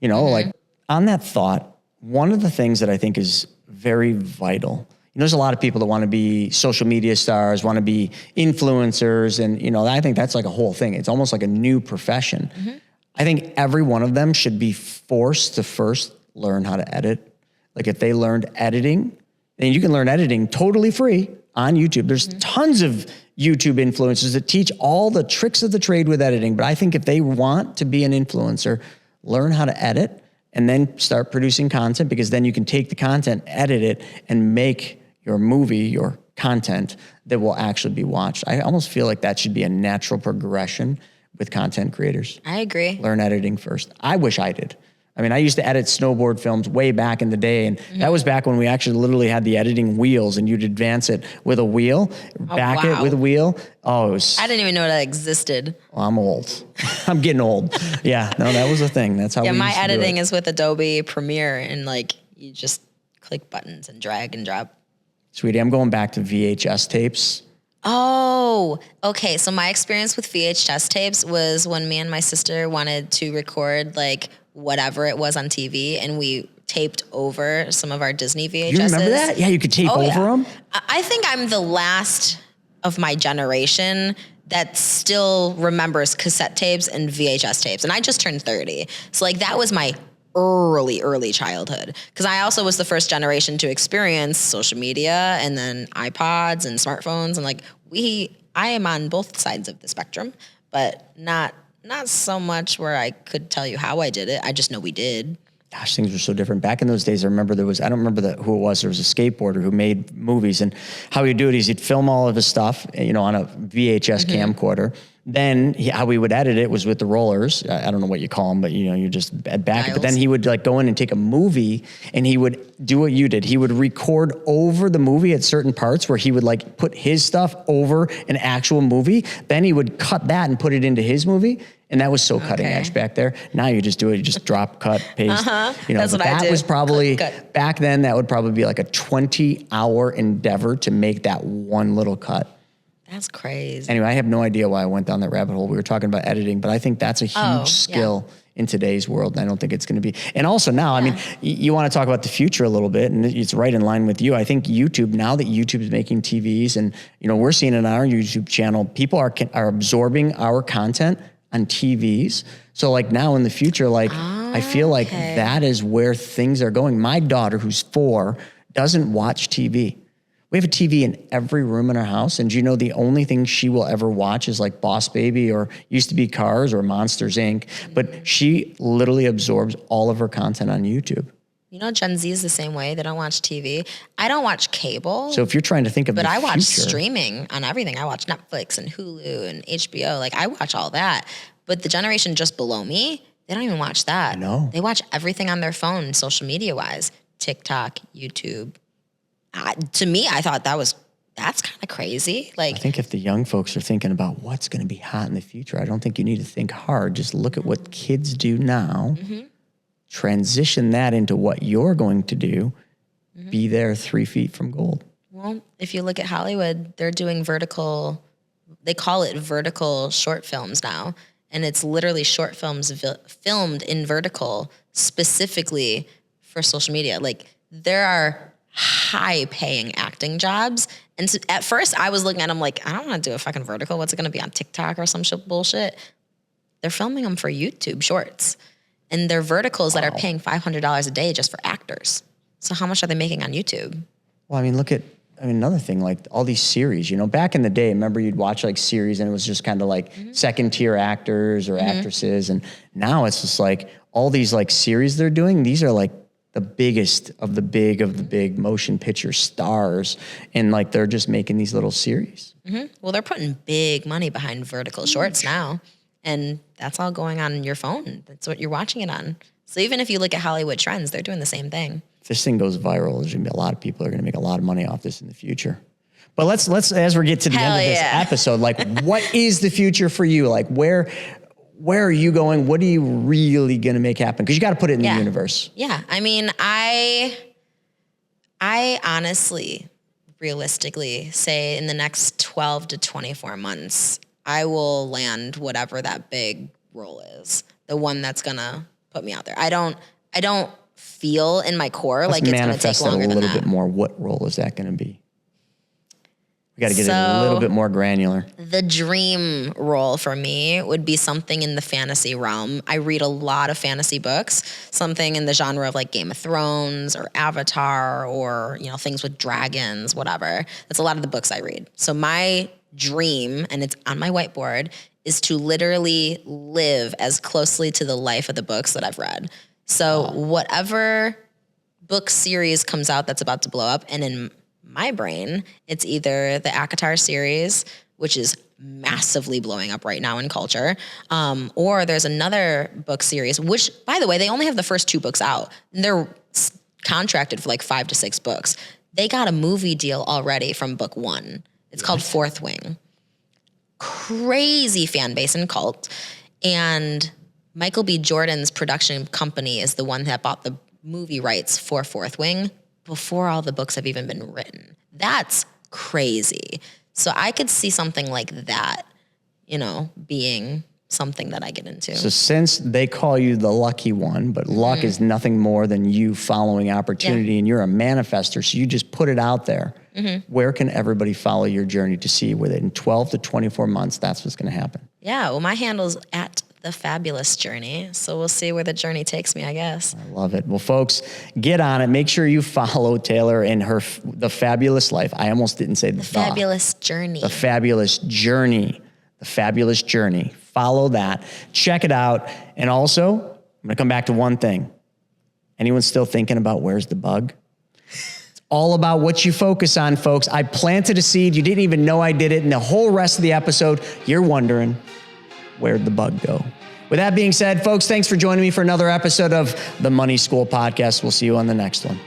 Like on that thought, one of the things that I think is very vital, there's a lot of people that want to be social media stars, want to be influencers. And, I think that's like a whole thing. It's almost like a new profession. Mm-hmm. I think every one of them should be forced to first learn how to edit. Like if they learned editing, and you can learn editing totally free on YouTube. There's tons of YouTube influencers that teach all the tricks of the trade with editing. But I think if they want to be an influencer, learn how to edit and then start producing content, because then you can take the content, edit it, and make your movie, your content that will actually be watched. I almost feel like that should be a natural progression with content creators. I agree. Learn editing first. I wish I did. I mean, I used to edit snowboard films way back in the day, and that was back when we actually literally had the editing wheels, and you'd advance it with a wheel, back it with a wheel. Oh, it was... I didn't even know that existed. Well, I'm old. I'm getting old. Yeah, no, that was a thing. That's how we used my to do it. editing is with Adobe Premiere, and like you just click buttons and drag and drop. Sweetie, I'm going back to VHS tapes. Oh, okay. So my experience with VHS tapes was when me and my sister wanted to record like whatever it was on TV, and we taped over some of our Disney VHSs. You remember that? Yeah, you could tape over them. I think I'm the last of my generation that still remembers cassette tapes and VHS tapes. And I just turned 30. So like that was my early childhood. Because I also was the first generation to experience social media and then iPods and smartphones. And like I am on both sides of the spectrum, but not so much where I could tell you how I did it. I just know we did. Gosh, things were so different. Back in those days, I remember I don't remember who it was. There was a skateboarder who made movies, and how he'd do it is he'd film all of his stuff, on a VHS camcorder. Then how we would edit it was with the rollers. I don't know what you call them, but you just back it. But then he would like go in and take a movie, and he would do what you did. He would record over the movie at certain parts where he would like put his stuff over an actual movie. Then he would cut that and put it into his movie. And that was so cutting edge back there. Now you just do it. You just drop, cut, paste. That's what I did. That was probably, cut. Back then, that would probably be like a 20-hour endeavor to make that one little cut. That's crazy. Anyway, I have no idea why I went down that rabbit hole. We were talking about editing, but I think that's a huge skill in today's world. And I don't think it's going to be. And also now, I mean, you want to talk about the future a little bit, and it's right in line with you. I think YouTube, now that YouTube is making TVs, and we're seeing it on our YouTube channel, people are absorbing our content on TVs. So like now in the future, like I feel like that is where things are going. My daughter, who's 4, doesn't watch TV. We have a TV in every room in our house. And the only thing she will ever watch is like Boss Baby or used to be Cars or Monsters, Inc. But she literally absorbs all of her content on YouTube. Gen Z is the same way. They don't watch TV. I don't watch cable. So if you're trying to think of but I watch streaming on everything. I watch Netflix and Hulu and HBO. Like I watch all that. But the generation just below me, they don't even watch that. No. They watch everything on their phone, social media wise. TikTok, YouTube. To me, I thought that's kind of crazy. Like, I think if the young folks are thinking about what's going to be hot in the future, I don't think you need to think hard. Just look at what kids do now. Transition that into what you're going to do. Be there 3 feet from gold. Well, if you look at Hollywood, they're doing they call it vertical short films now. And it's literally short films filmed in vertical specifically for social media. Like there are high-paying acting jobs. And so at first, I was looking at them like, I don't want to do a fucking vertical. What's it going to be on TikTok or some bullshit? They're filming them for YouTube Shorts. And they're verticals that are paying $500 a day just for actors. So how much are they making on YouTube? Well, I mean, another thing, like all these series, back in the day, remember you'd watch like series and it was just kind of like second-tier actors or actresses. And now it's just like all these like series they're doing, these are like the biggest of the big motion picture stars. And like, they're just making these little series. Well, they're putting big money behind vertical shorts now. And that's all going on your phone. That's what you're watching it on. So even if you look at Hollywood trends, they're doing the same thing. If this thing goes viral, there's gonna be a lot of people that are gonna make a lot of money off this in the future. But let's as we get to the end of this episode, like what is the future for you? Like where are you going? What are you really gonna make happen? Because you gotta put it in the universe. Yeah. I mean, I honestly, realistically say in the next 12 to 24 months, I will land whatever that big role is. The one that's gonna put me out there. I don't feel in my core like it's gonna take longer than that. Manifest a little bit more. What role is that gonna be? We got to get it a little bit more granular. The dream role for me would be something in the fantasy realm. I read a lot of fantasy books, something in the genre of like Game of Thrones or Avatar or, things with dragons, whatever. That's a lot of the books I read. So my dream, and it's on my whiteboard, is to literally live as closely to the life of the books that I've read. So whatever book series comes out that's about to blow up, and in my brain, it's either the ACOTAR series, which is massively blowing up right now in culture. Or there's another book series, which, by the way, they only have the first 2 books out. They're contracted for like 5 to 6 books. They got a movie deal already from book 1. It's called Fourth Wing. Crazy fan base and cult. And Michael B. Jordan's production company is the one that bought the movie rights for Fourth Wing before all the books have even been written. That's crazy. So I could see something like that, you know, being something that I get into. So since they call you the lucky one, but luck is nothing more than you following opportunity, and you're a manifester, so you just put it out there. Where can everybody follow your journey to see within 12 to 24 months that's what's going to happen? Yeah, well, my handle's at The Fabulous Journey. So we'll see where the journey takes me, I guess. I love it. Well, folks, get on it. Make sure you follow Taylor and the fabulous life. I almost didn't say the Fabulous Journey. The Fabulous Journey. The Fabulous Journey. Follow that. Check it out. And also, I'm going to come back to one thing. Anyone still thinking about where's the bug? It's all about what you focus on, folks. I planted a seed. You didn't even know I did it. And the whole rest of the episode, you're wondering, where'd the bug go? With that being said, folks, thanks for joining me for another episode of the Money School Podcast. We'll see you on the next one.